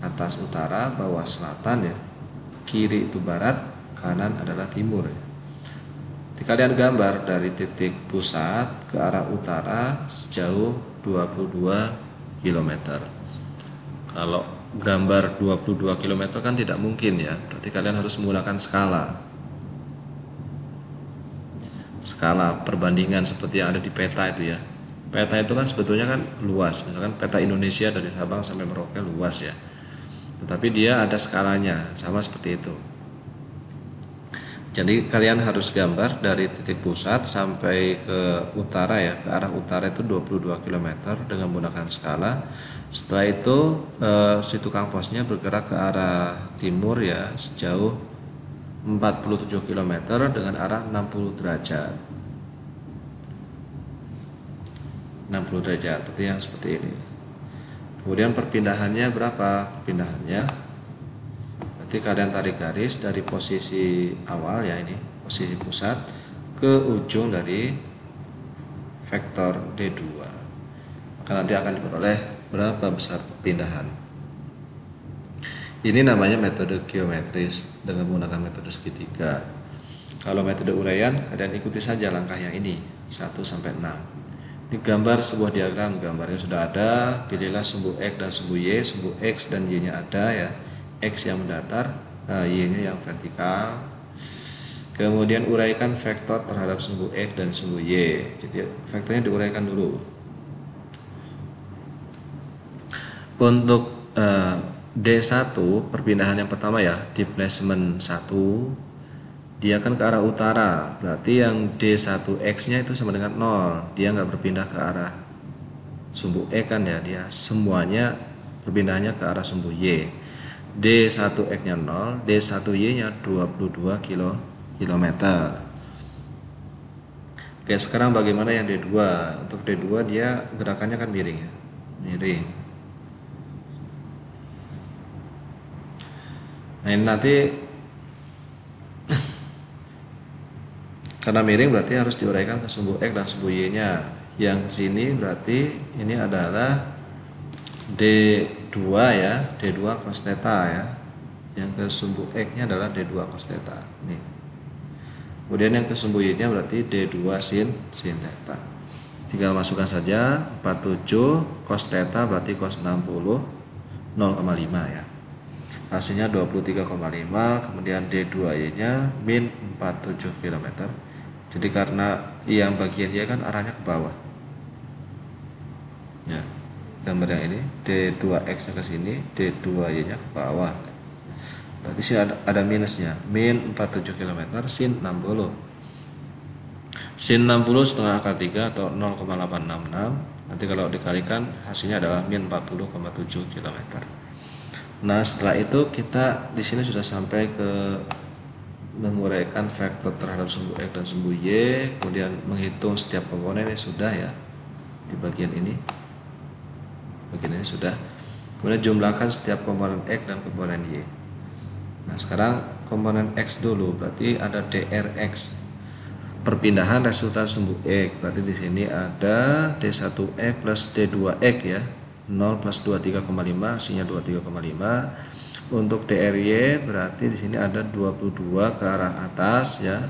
atas utara, bawah selatan ya, kiri itu barat, kanan adalah timur ya. Jadi kalian gambar dari titik pusat ke arah utara sejauh 22 km. Kalau gambar 22 km kan tidak mungkin ya, berarti kalian harus menggunakan skala perbandingan seperti yang ada di peta itu ya. Peta itu kan sebetulnya kan luas, misalkan peta Indonesia dari Sabang sampai Merauke luas ya, tetapi dia ada skalanya, sama seperti itu. Jadi kalian harus gambar dari titik pusat sampai ke utara ya, ke arah utara itu 22 km dengan menggunakan skala. Setelah itu si tukang posnya bergerak ke arah timur ya sejauh 47 km dengan arah 60 derajat. 60 derajat, seperti yang seperti ini. Kemudian perpindahannya berapa? Perpindahannya Berarti kalian tarik garis dari posisi awal ya, ini posisi pusat ke ujung dari vektor D2. Maka nanti akan diperoleh berapa besar perpindahan. Ini namanya metode geometris dengan menggunakan metode segitiga. Kalau metode uraian, kalian ikuti saja langkah yang ini 1 sampai 6. Ini gambar sebuah diagram, gambarnya sudah ada. Pilihlah sumbu X dan sumbu Y. Sumbu X dan Y-nya ada ya. X yang mendatar, Y-nya yang vertikal. Kemudian uraikan vektor terhadap sumbu X dan sumbu Y. Jadi vektornya diuraikan dulu. Untuk D1 perpindahan yang pertama ya, di placement 1 dia kan ke arah utara, berarti yang D1X nya itu sama dengan 0, dia nggak berpindah ke arah sumbu E kan ya, dia semuanya perpindahannya ke arah sumbu Y. D1X nya 0, D1Y nya 22 km. Oke, sekarang bagaimana yang D2? Untuk D2 dia gerakannya kan miring ya, miring. Nah ini nanti karena miring berarti harus diuraikan ke sumbu X dan sumbu Y nya. Yang sini berarti ini adalah D2 ya, D2 cos theta ya. Yang ke sumbu X nya adalah D2 cos theta. Nih. Kemudian yang ke sumbu Y nya berarti D2 sin theta. Tinggal masukkan saja 47 cos theta berarti cos 60 0,5 ya. Hasilnya 23,5, kemudian D2Y nya min 47 km. Jadi karena yang bagian Y kan arahnya ke bawah ya, gambar yang ini D2X nya ke sini, D2Y nya ke bawah. Berarti sini ada minusnya, min 47 km sin 60. Sin 60 setengah akar 3 atau 0,866. Nanti kalau dikalikan hasilnya adalah min 40,7 km. Nah setelah itu kita di sini sudah sampai ke menguraikan vektor terhadap sumbu X dan sumbu Y, kemudian menghitung setiap komponen ini sudah ya, di bagian ini sudah. Kemudian jumlahkan setiap komponen X dan komponen Y. Nah sekarang komponen X dulu, berarti ada DRX, perpindahan resultan sumbu X. Berarti di sini ada D1X plus D2X ya, 0 plus 23,5 hasilnya 23,5. Untuk DRY berarti di sini ada 22 ke arah atas ya,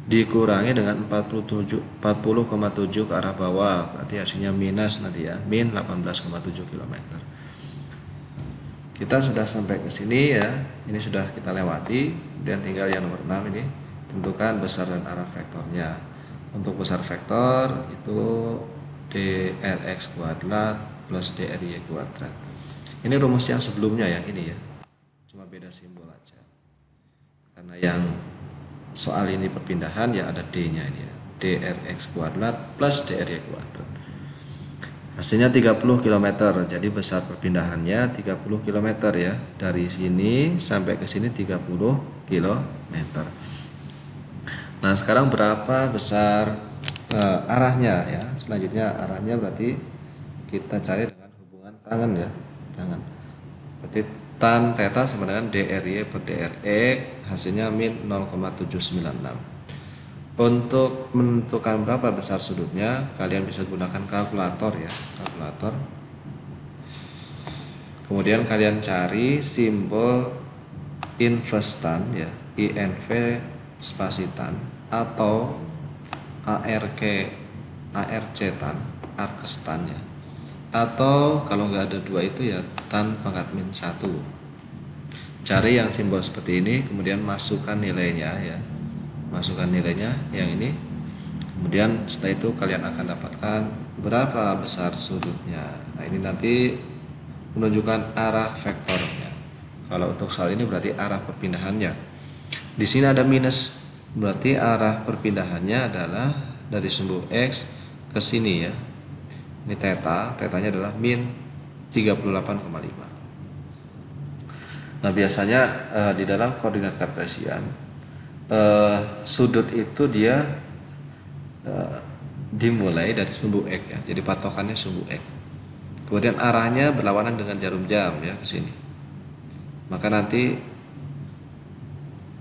dikurangi dengan 40,7 ke arah bawah, berarti hasilnya minus nanti ya, min 18,7 km. Kita sudah sampai ke sini ya, ini sudah kita lewati. Dan tinggal yang nomor 6 ini, tentukan besar dan arah vektornya. Untuk besar vektor itu DRX kuadrat plus DRY kuadrat. Ini rumus yang sebelumnya yang ini ya, cuma beda simbol aja. Karena yang soal ini perpindahan ya ada D-nya ini ya, DRX kuadrat plus DRY kuadrat. Hasilnya 30 km. Jadi besar perpindahannya 30 km ya. Dari sini sampai ke sini 30 km. Nah, sekarang berapa besar arahnya ya? Selanjutnya arahnya berarti kita cari dengan hubungan tangan ya. Tangan. Berarti tan theta sama dengan DRY per DRX, hasilnya min 0,796. Untuk menentukan berapa besar sudutnya, kalian bisa gunakan kalkulator ya, kalkulator. Kemudian kalian cari simbol inverse tan ya, INV spasi tan atau ARC tan, arcs tan ya. Atau kalau nggak ada dua itu ya tan pangkat min 1. Cari yang simbol seperti ini, kemudian masukkan nilainya ya, masukkan nilainya yang ini. Kemudian setelah itu kalian akan dapatkan berapa besar sudutnya. Nah ini nanti menunjukkan arah vektornya. Kalau untuk soal ini berarti arah perpindahannya. Di sini ada minus, berarti arah perpindahannya adalah dari sumbu X ke sini ya. Ini tetanya adalah min 38,5. Nah biasanya di dalam koordinat kartesian sudut itu dia dimulai dari sumbu X ya. Jadi patokannya sumbu X. Kemudian arahnya berlawanan dengan jarum jam ya ke sini. maka nanti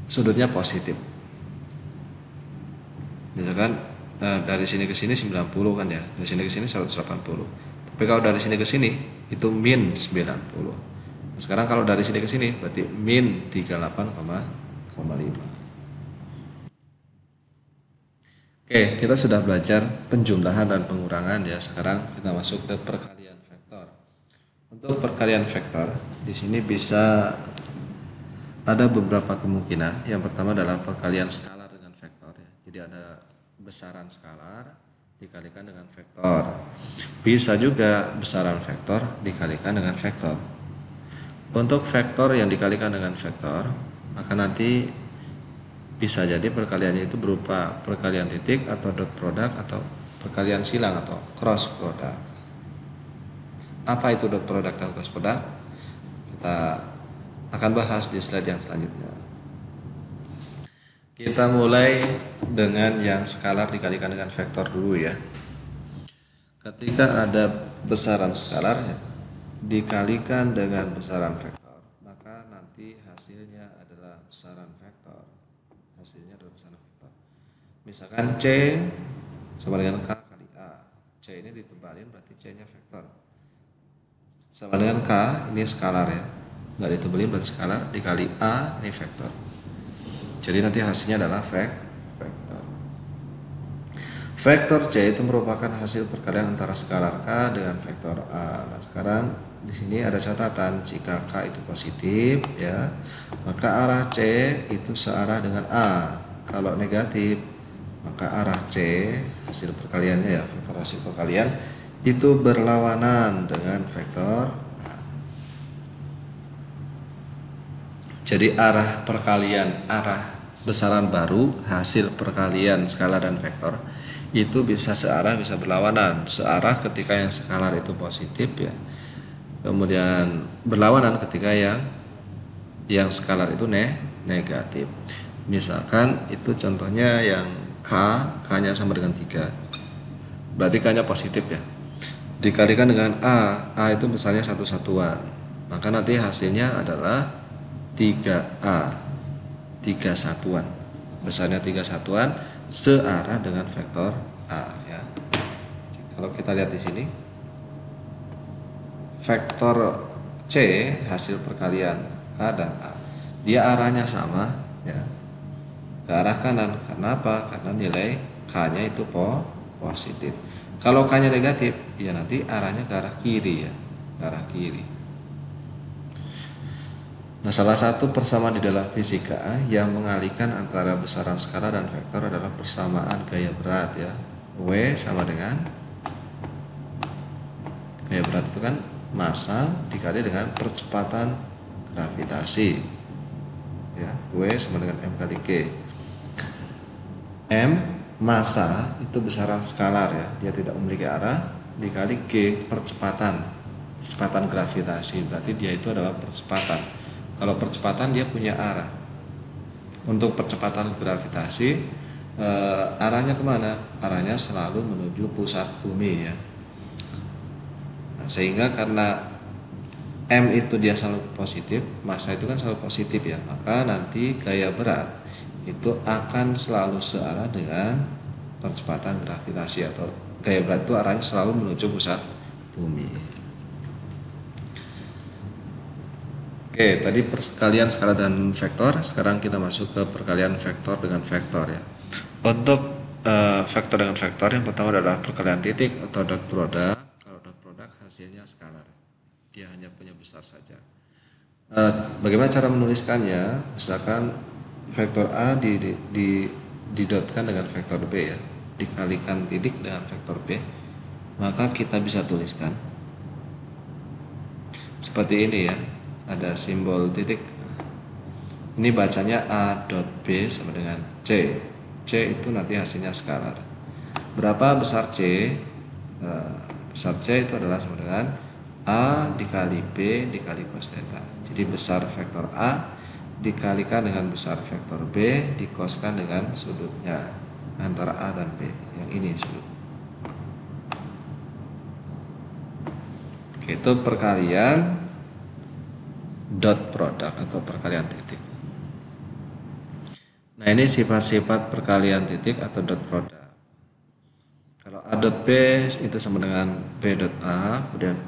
sudutnya positif. Misalkan dari sini ke sini 90 kan ya, dari sini ke sini 180. Tapi kalau dari sini ke sini itu min 90. Nah, sekarang kalau dari sini ke sini berarti min 38,5. Oke, kita sudah belajar penjumlahan dan pengurangan ya. Sekarang kita masuk ke perkalian vektor. Untuk perkalian vektor, di sini bisa ada beberapa kemungkinan. Yang pertama adalah perkalian skalar dengan vektor ya. Jadi ada besaran skalar dikalikan dengan vektor. Bisa juga besaran vektor dikalikan dengan vektor. Untuk vektor yang dikalikan dengan vektor, maka nanti bisa jadi perkaliannya itu berupa perkalian titik atau dot product atau perkalian silang atau cross product. Apa itu dot product dan cross product? Kita akan bahas di slide yang selanjutnya. Kita mulai dengan yang skalar dikalikan dengan vektor dulu ya. Ketika ada besaran skalar ya, dikalikan dengan besaran vektor, maka nanti hasilnya adalah besaran vektor. Hasilnya adalah besaran vektor. Misalkan C sama dengan K kali A. C ini ditebalin berarti C-nya vektor. Sama dengan K, ini skalar ya. Nggak ditebelin berarti skalar, dikali A ini vektor. Jadi nanti hasilnya adalah vektor. Vektor C itu merupakan hasil perkalian antara skalar K dengan vektor A. Nah, sekarang di sini ada catatan, jika K itu positif ya, maka arah C itu searah dengan A. Kalau negatif, maka arah C hasil perkaliannya ya, vektor hasil perkalian itu berlawanan dengan vektor A. Jadi arah perkalian, arah besaran baru hasil perkalian skalar dan vektor itu bisa searah, bisa berlawanan. Searah ketika yang skalar itu positif ya, kemudian berlawanan ketika yang skalar itu negatif. Misalkan itu contohnya yang K-nya sama dengan 3, berarti K-nya positif ya, dikalikan dengan A itu besarnya satu satuan, maka nanti hasilnya adalah 3A, 3 satuan, besarnya 3 satuan searah dengan vektor A ya. Kalau kita lihat di sini, vektor C hasil perkalian K dan A, dia arahnya sama ya, ke arah kanan. Karena apa? Karena nilai K-nya itu positif. Kalau K-nya negatif, ya nanti arahnya ke arah kiri ya, ke arah kiri. Nah, salah satu persamaan di dalam fisika yang mengalihkan antara besaran skalar dan vektor adalah persamaan gaya berat ya. W sama dengan gaya berat itu kan massa dikali dengan percepatan gravitasi ya. W sama dengan M kali G. M massa itu besaran skalar ya, dia tidak memiliki arah, dikali G percepatan gravitasi, berarti dia itu adalah percepatan. Kalau percepatan dia punya arah. Untuk percepatan gravitasi arahnya kemana? Arahnya selalu menuju pusat bumi ya. Nah, sehingga karena M itu dia selalu positif, massa itu kan selalu positif ya, maka nanti gaya berat itu akan selalu searah dengan percepatan gravitasi, atau gaya berat itu arahnya selalu menuju pusat bumi. Oke, tadi perkalian skalar dan vektor. Sekarang kita masuk ke perkalian vektor dengan vektor ya. Untuk vektor dengan vektor, yang pertama adalah perkalian titik atau dot product. Kalau dot product hasilnya skalar, dia hanya punya besar saja. Bagaimana cara menuliskannya? Misalkan vektor A didotkan dengan vektor B ya, dikalikan titik dengan vektor B, maka kita bisa tuliskan seperti ini ya. Ada simbol titik. Ini bacanya A dot B sama dengan C. C itu nanti hasilnya skalar. Berapa besar C? Besar C itu adalah sama dengan A dikali B dikali cos theta. Jadi besar vektor A dikalikan dengan besar vektor B dikoskan dengan sudutnya antara A dan B. Yang ini sudut. Oke, itu perkalian dot product atau perkalian titik. Nah, ini sifat-sifat perkalian titik atau dot product. Kalau A dot B itu sama dengan B dot A, kemudian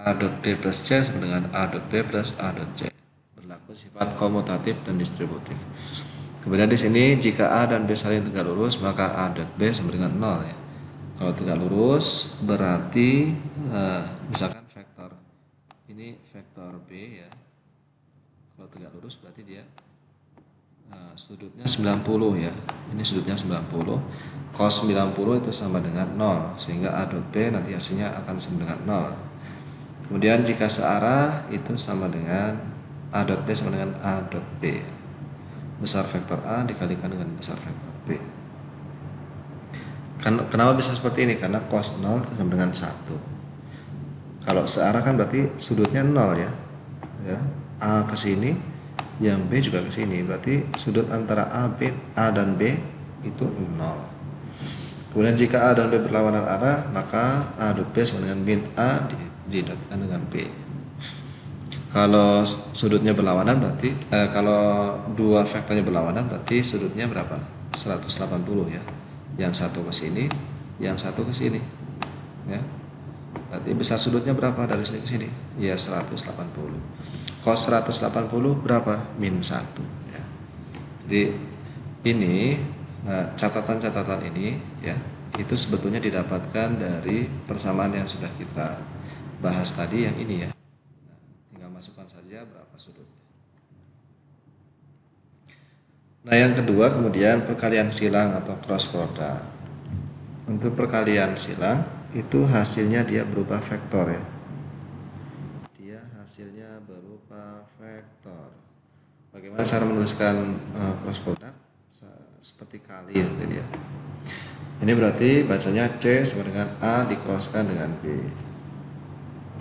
A dot B plus C sama dengan A dot B plus A dot C. Berlaku sifat komutatif dan distributif. Kemudian di sini jika A dan B saling tegak lurus, maka A dot B sama dengan 0 ya. Kalau tegak lurus berarti misalkan vektor ini vektor B ya. Kalau tegak lurus berarti dia sudutnya 90 ya. Ini sudutnya 90. Cos 90 itu sama dengan 0, sehingga A dot B nanti hasilnya akan sama dengan 0. Kemudian jika searah itu sama dengan A dot B sama dengan A dot B. Besar vektor A dikalikan dengan besar vektor B. Kenapa bisa seperti ini? Karena cos 0 itu sama dengan 1. Kalau searah kan berarti sudutnya 0 ya. A ke sini, yang B juga ke sini. Berarti sudut antara A dan B itu 0. Kemudian jika A dan B berlawanan arah, maka A dot B sama dengan min A didotkan dengan B. Kalau sudutnya berlawanan berarti kalau dua vektornya berlawanan berarti sudutnya berapa? 180 ya. Yang satu ke sini, yang satu ke sini. Ya. Berarti besar sudutnya berapa dari sini ke sini? Ya 180. Cos 180 berapa? Min 1 ya. Jadi ini catatan-catatan ini ya itu sebetulnya didapatkan dari persamaan yang sudah kita bahas tadi yang ini ya. Tinggal masukkan saja berapa sudutnya. Nah, yang kedua kemudian perkalian silang atau cross product. Untuk perkalian silang itu hasilnya dia berupa vektor ya. Dia hasilnya berupa vektor. Bagaimana cara menuliskan cross product? Seperti kali ya tadi ya. Ini berarti bacanya C sama dengan A dikroskan dengan B.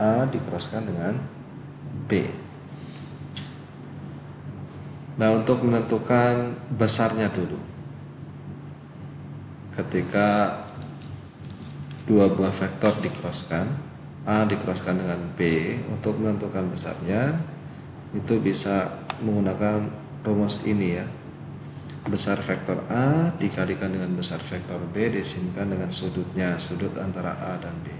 A dikroskan dengan B. Nah, untuk menentukan besarnya dulu. Ketika dua buah vektor dikroskan, A dikroskan dengan B, untuk menentukan besarnya itu bisa menggunakan rumus ini ya. Besar vektor A dikalikan dengan besar vektor B disingkat dengan sudutnya, sudut antara A dan B.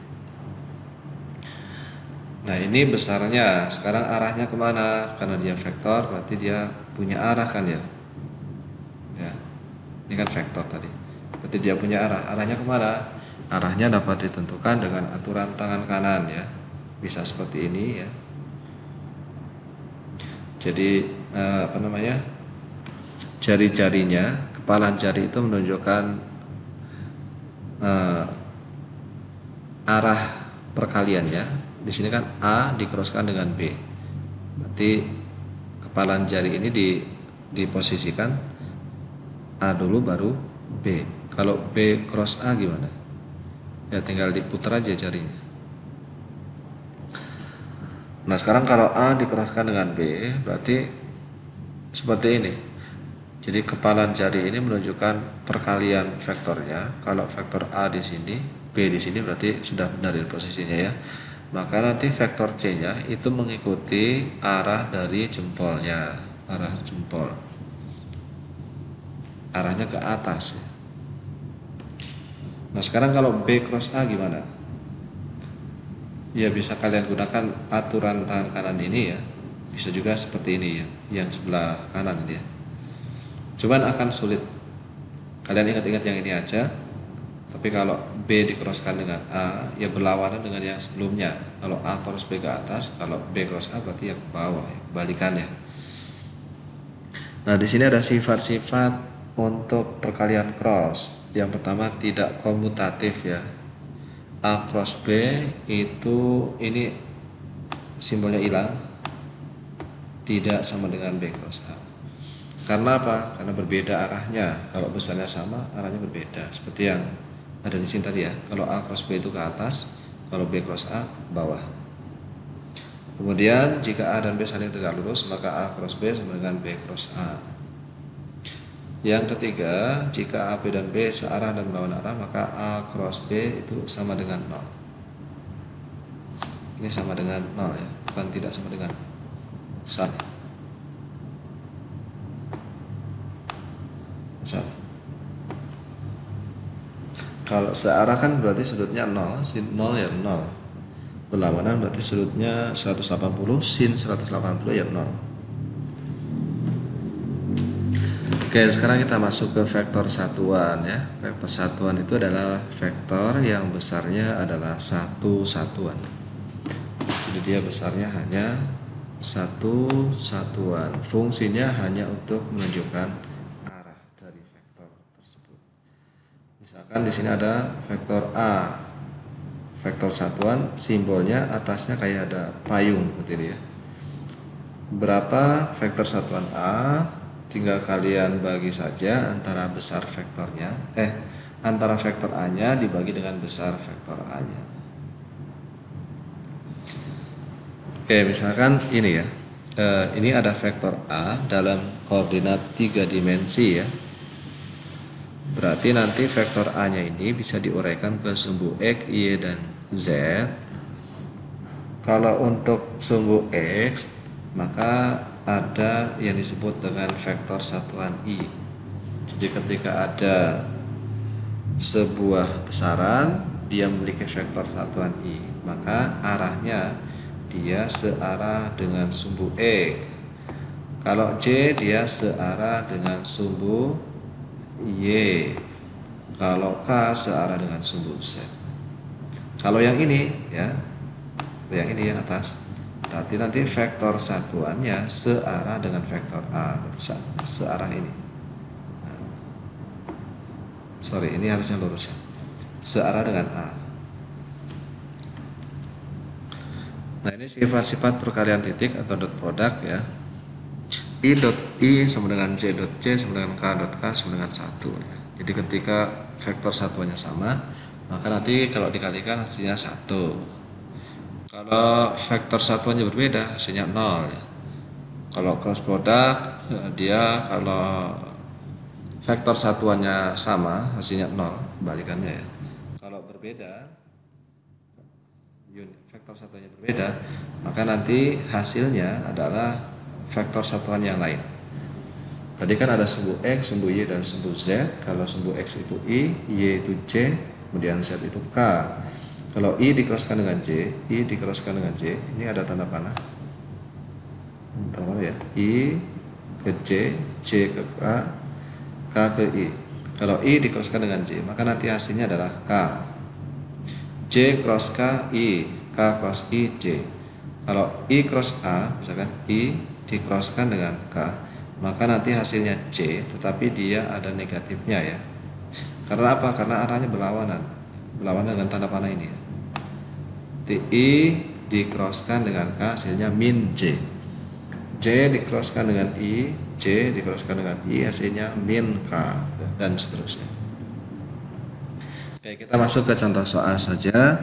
Nah, ini besarnya. Sekarang arahnya kemana? Karena dia vektor berarti dia punya arah kan ya. Ya, ini kan vektor tadi. Berarti dia punya arah. Arahnya kemana? Arahnya dapat ditentukan dengan aturan tangan kanan ya. Bisa seperti ini ya. Jadi jari-jarinya, kepala jari itu menunjukkan arah perkaliannya. Di sini kan A dikroskan dengan B. Berarti kepala jari ini diposisikan A dulu baru B. Kalau B cross A gimana? Ya tinggal diputar aja jarinya. Nah, sekarang kalau A dikroskan dengan B berarti seperti ini. Jadi kepala jari ini menunjukkan perkalian vektornya. Kalau vektor A di sini, B di sini berarti sudah benar di posisinya ya. Maka nanti vektor C-nya itu mengikuti arah dari jempolnya, arah jempol. Arahnya ke atas. Nah, sekarang kalau B cross A gimana? Ya bisa kalian gunakan aturan tangan kanan ini ya. Bisa juga seperti ini ya, yang sebelah kanan dia. Cuman akan sulit. Kalian ingat-ingat yang ini aja. Tapi kalau B dikroskan dengan A, ya berlawanan dengan yang sebelumnya. Kalau A cross B ke atas, kalau B cross A berarti ya ke bawah, ya, kebalikannya. Nah, di sini ada sifat-sifat untuk perkalian cross. Yang pertama tidak komutatif ya. A cross B itu ini simbolnya hilang, tidak sama dengan B cross A. Karena apa? Karena berbeda arahnya. Kalau besarnya sama, arahnya berbeda. Seperti yang ada di sini tadi ya. Kalau A cross B itu ke atas, kalau B cross A ke bawah. Kemudian jika A dan B saling tegak lurus, maka A cross B sama dengan B cross A. Yang ketiga, jika AB dan B searah dan melawan arah, maka A cross B itu sama dengan 0. Ini sama dengan 0 ya, bukan tidak sama dengan. Misal. Kalau searah kan berarti sudutnya 0, sin 0 ya 0. Berlawanan berarti sudutnya 180, sin 180 ya 0. Oke, sekarang kita masuk ke vektor satuan ya. Vektor satuan itu adalah vektor yang besarnya adalah satu satuan. Jadi dia besarnya hanya satu satuan. Fungsinya hanya untuk menunjukkan arah dari vektor tersebut. Misalkan di sini ada vektor A. Vektor satuan simbolnya atasnya kayak ada payung seperti ini ya. Berapa vektor satuan A? Tinggal kalian bagi saja antara besar vektornya, antara vektor A-nya dibagi dengan besar vektor A-nya. Oke, misalkan ini ya, ini ada vektor A dalam koordinat 3 dimensi ya. Berarti nanti vektor A-nya ini bisa diuraikan ke sumbu X, Y, dan Z. Kalau untuk sumbu X, maka ada yang disebut dengan vektor satuan I. Jadi ketika ada sebuah besaran dia memiliki vektor satuan I, maka arahnya dia searah dengan sumbu X. Kalau J dia searah dengan sumbu Y. Kalau K searah dengan sumbu Z. Kalau yang ini ya, yang ini yang atas, berarti nanti vektor satuannya searah dengan vektor A, searah ini. Sorry, ini harusnya lurus ya. Searah dengan A. Nah, ini sifat-sifat perkalian titik atau dot product ya. I dot I sama dengan J dot J sama dengan K dot K sama dengan 1 ya. Jadi ketika vektor satuannya sama, maka nanti kalau dikalikan hasilnya 1. Kalau vektor satuannya berbeda, hasilnya 0 ya. Kalau cross product dia kalau vektor satuannya sama, hasilnya 0, kebalikannya ya. Kalau berbeda, vektor satuannya berbeda, maka nanti hasilnya adalah vektor satuan yang lain. Tadi kan ada sumbu X, sumbu Y, dan sumbu Z. Kalau sumbu X itu I, Y itu J, kemudian Z itu K. Kalau I dikeraskan dengan J, I dikeraskan dengan J, ini ada tanda panah. Tanda panah ya. I ke J, J ke K, K ke I. Kalau I dikeraskan dengan J, maka nanti hasilnya adalah K. J cross K, I, K cross I, J. Kalau I cross A, misalkan I dikeraskan dengan K, maka nanti hasilnya J, tetapi dia ada negatifnya ya. Karena apa? Karena arahnya berlawanan dengan tanda panah ini ya. I dikeraskan dengan K, hasilnya min J. J dikeraskan dengan I, J dikeraskan dengan I, hasilnya min K, dan seterusnya. Oke, kita masuk ke contoh soal saja.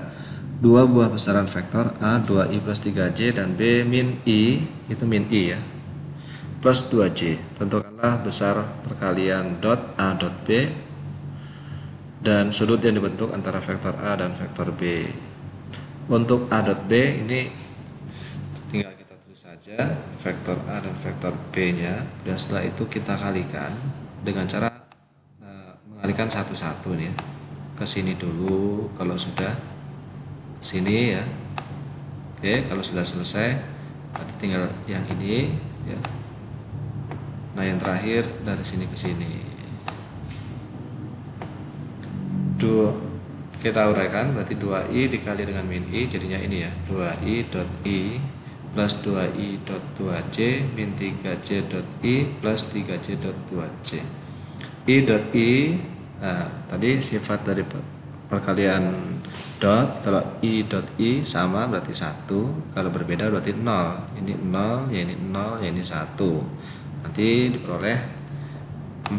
Dua buah besaran vektor A 2I plus 3J dan B min I, itu min I ya, plus 2J. Tentukanlah besar perkalian dot A dot B dan sudut yang dibentuk antara vektor A dan vektor B. Untuk A dot B ini tinggal kita tulis saja vektor A dan vektor B nya, dan setelah itu kita kalikan dengan cara mengalihkan satu-satu nih ya. Ke sini dulu kalau sudah, ke sini ya. Oke, kalau sudah selesai berarti tinggal yang ini ya. Nah, yang terakhir dari sini ke sini. Kita uraikan, berarti 2I dikali dengan min I jadinya ini ya, 2I dot I plus 2I dot 2J min 3J dot I plus 3J dot 2J. I dot I, nah tadi sifat dari perkalian dot, kalau I dot I sama berarti 1, kalau berbeda berarti 0. Ini 0, ya ini 0, ya ini 1. Nanti diperoleh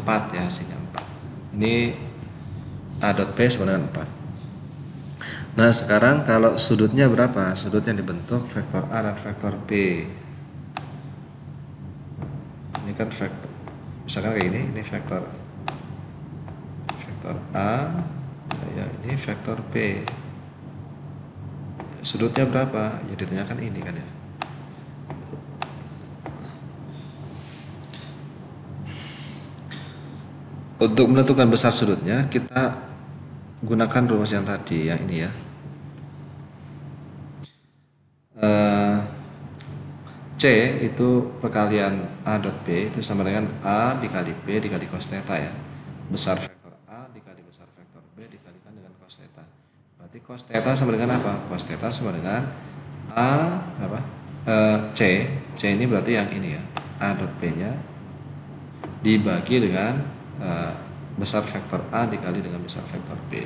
4 ya, hasilnya 4. Ini A dot B sama dengan 4. Nah, sekarang kalau sudutnya berapa? Sudut yang dibentuk vektor A dan vektor B. Ini kan vektor, misalkan kayak ini vektor A, ya ini vektor B. Sudutnya berapa? Ya ditanyakan ini kan ya. Untuk menentukan besar sudutnya kita gunakan rumus yang tadi, yang ini ya. C itu perkalian A dot B itu sama dengan A dikali B dikali cos theta ya. Besar vektor A dikali besar vektor B dikalikan dengan cos theta. Berarti cos theta sama dengan apa? Cos theta sama dengan A apa? C. C ini berarti yang ini ya. A dot B nya dibagi dengan besar vektor A dikali dengan besar vektor B.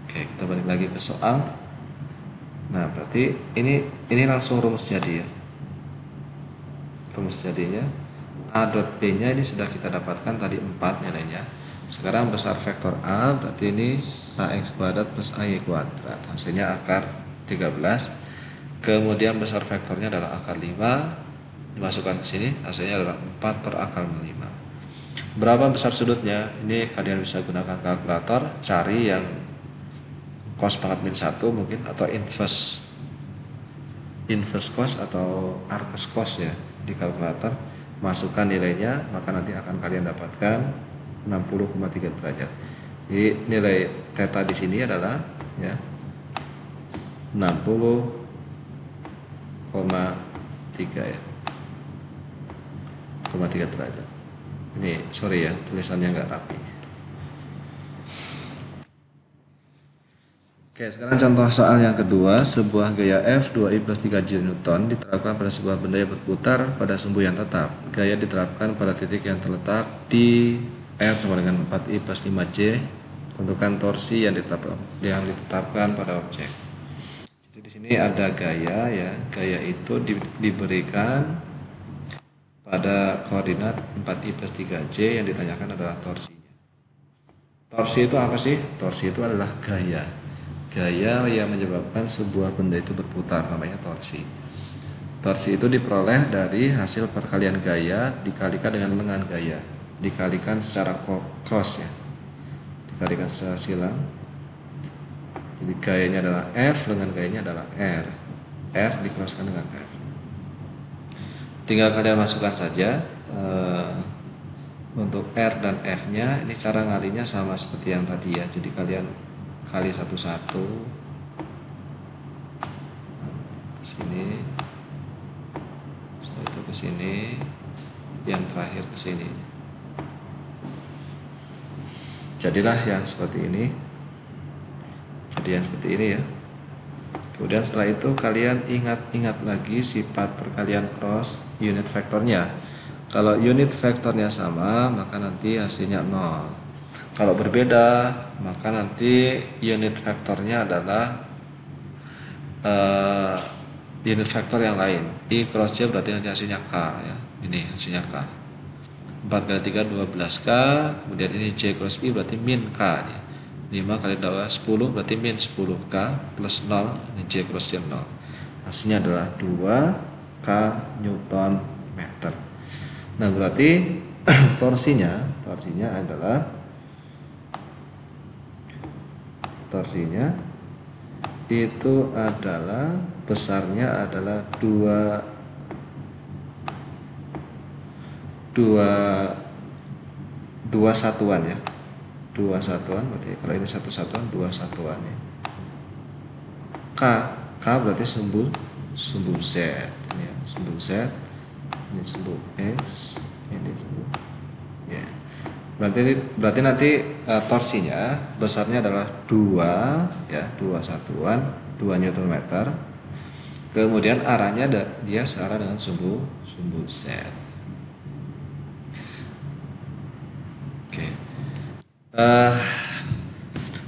Oke, kita balik lagi ke soal. Nah, berarti ini langsung rumus jadi ya. Rumus jadinya A dot B nya ini sudah kita dapatkan tadi 4 nilainya. Sekarang besar vektor A berarti ini AX kuadrat plus AY kuadrat. Hasilnya akar 13. Kemudian besar vektornya adalah akar 5. Dimasukkan ke sini, hasilnya adalah 4 per akar 5. Berapa besar sudutnya? Ini kalian bisa gunakan kalkulator, cari yang cos pangkat min 1 mungkin, atau inverse cos atau arcus cos ya di kalkulator. Masukkan nilainya, maka nanti akan kalian dapatkan 60,3 derajat. Jadi nilai theta di sini adalah ya 60,3 ya. 0,3 derajat. Ini sorry ya, tulisannya nggak rapi. Oke, sekarang contoh soal yang kedua. Sebuah gaya F 2I plus 3J Newton diterapkan pada sebuah benda yang berputar pada sumbu yang tetap. Gaya diterapkan pada titik yang terletak di F sama dengan 4I plus 5J. Tentukan torsi yang ditetapkan pada objek. Jadi di sini ada gaya ya. Gaya itu diberikan pada koordinat 4I plus 3J, yang ditanyakan adalah torsinya. Torsi itu apa sih? Torsi itu adalah gaya. Gaya yang menyebabkan sebuah benda itu berputar, namanya torsi. Torsi itu diperoleh dari hasil perkalian gaya dikalikan dengan lengan gaya, dikalikan secara cross ya, dikalikan secara silang. Jadi gayanya adalah F, lengan gayanya adalah R. R dikrosskan dengan F. Tinggal kalian masukkan saja untuk R dan F nya. Ini cara ngalinya sama seperti yang tadi ya. Jadi kalian kali satu-satu ke sini, setelah itu ke sini, yang terakhir ke sini. Jadilah yang seperti ini. Jadi yang seperti ini ya. Kemudian setelah itu kalian ingat lagi sifat perkalian cross unit vektornya. Kalau unit vektornya sama, maka nanti hasilnya 0. Kalau berbeda, maka nanti unit vektornya adalah unit vektor yang lain. I cross J berarti nanti hasilnya K ya. Ini hasilnya K. 4 kali 3 12K. Kemudian ini J cross I berarti min K nih. 5 kali 2 10 berarti min 10K plus 0. Ini J cross J 0. Hasilnya adalah 2K Newton meter. Nah, berarti torsinya itu adalah besarnya adalah 2 satuan ya. 2 satuan berarti kalau ini satu satuan 2 satuan ya. K berarti sumbu Z. Ini ya, sumbu Z. Ini sumbu X, ini sumbu ya. Berarti nanti torsinya besarnya adalah 2 ya, 2 satuan, 2 Newton meter. Kemudian arahnya dia searah dengan sumbu Z.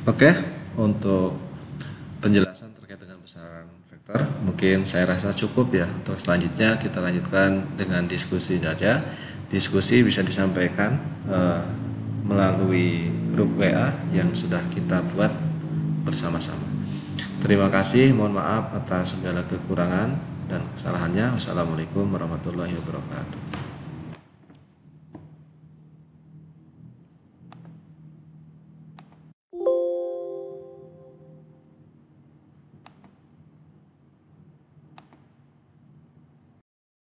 Oke, untuk penjelasan terkait dengan besaran vektor mungkin saya rasa cukup ya. Untuk selanjutnya kita lanjutkan dengan diskusi saja. Diskusi bisa disampaikan melalui grup WA yang sudah kita buat bersama-sama. Terima kasih, mohon maaf atas segala kekurangan dan kesalahannya. Wassalamualaikum warahmatullahi wabarakatuh.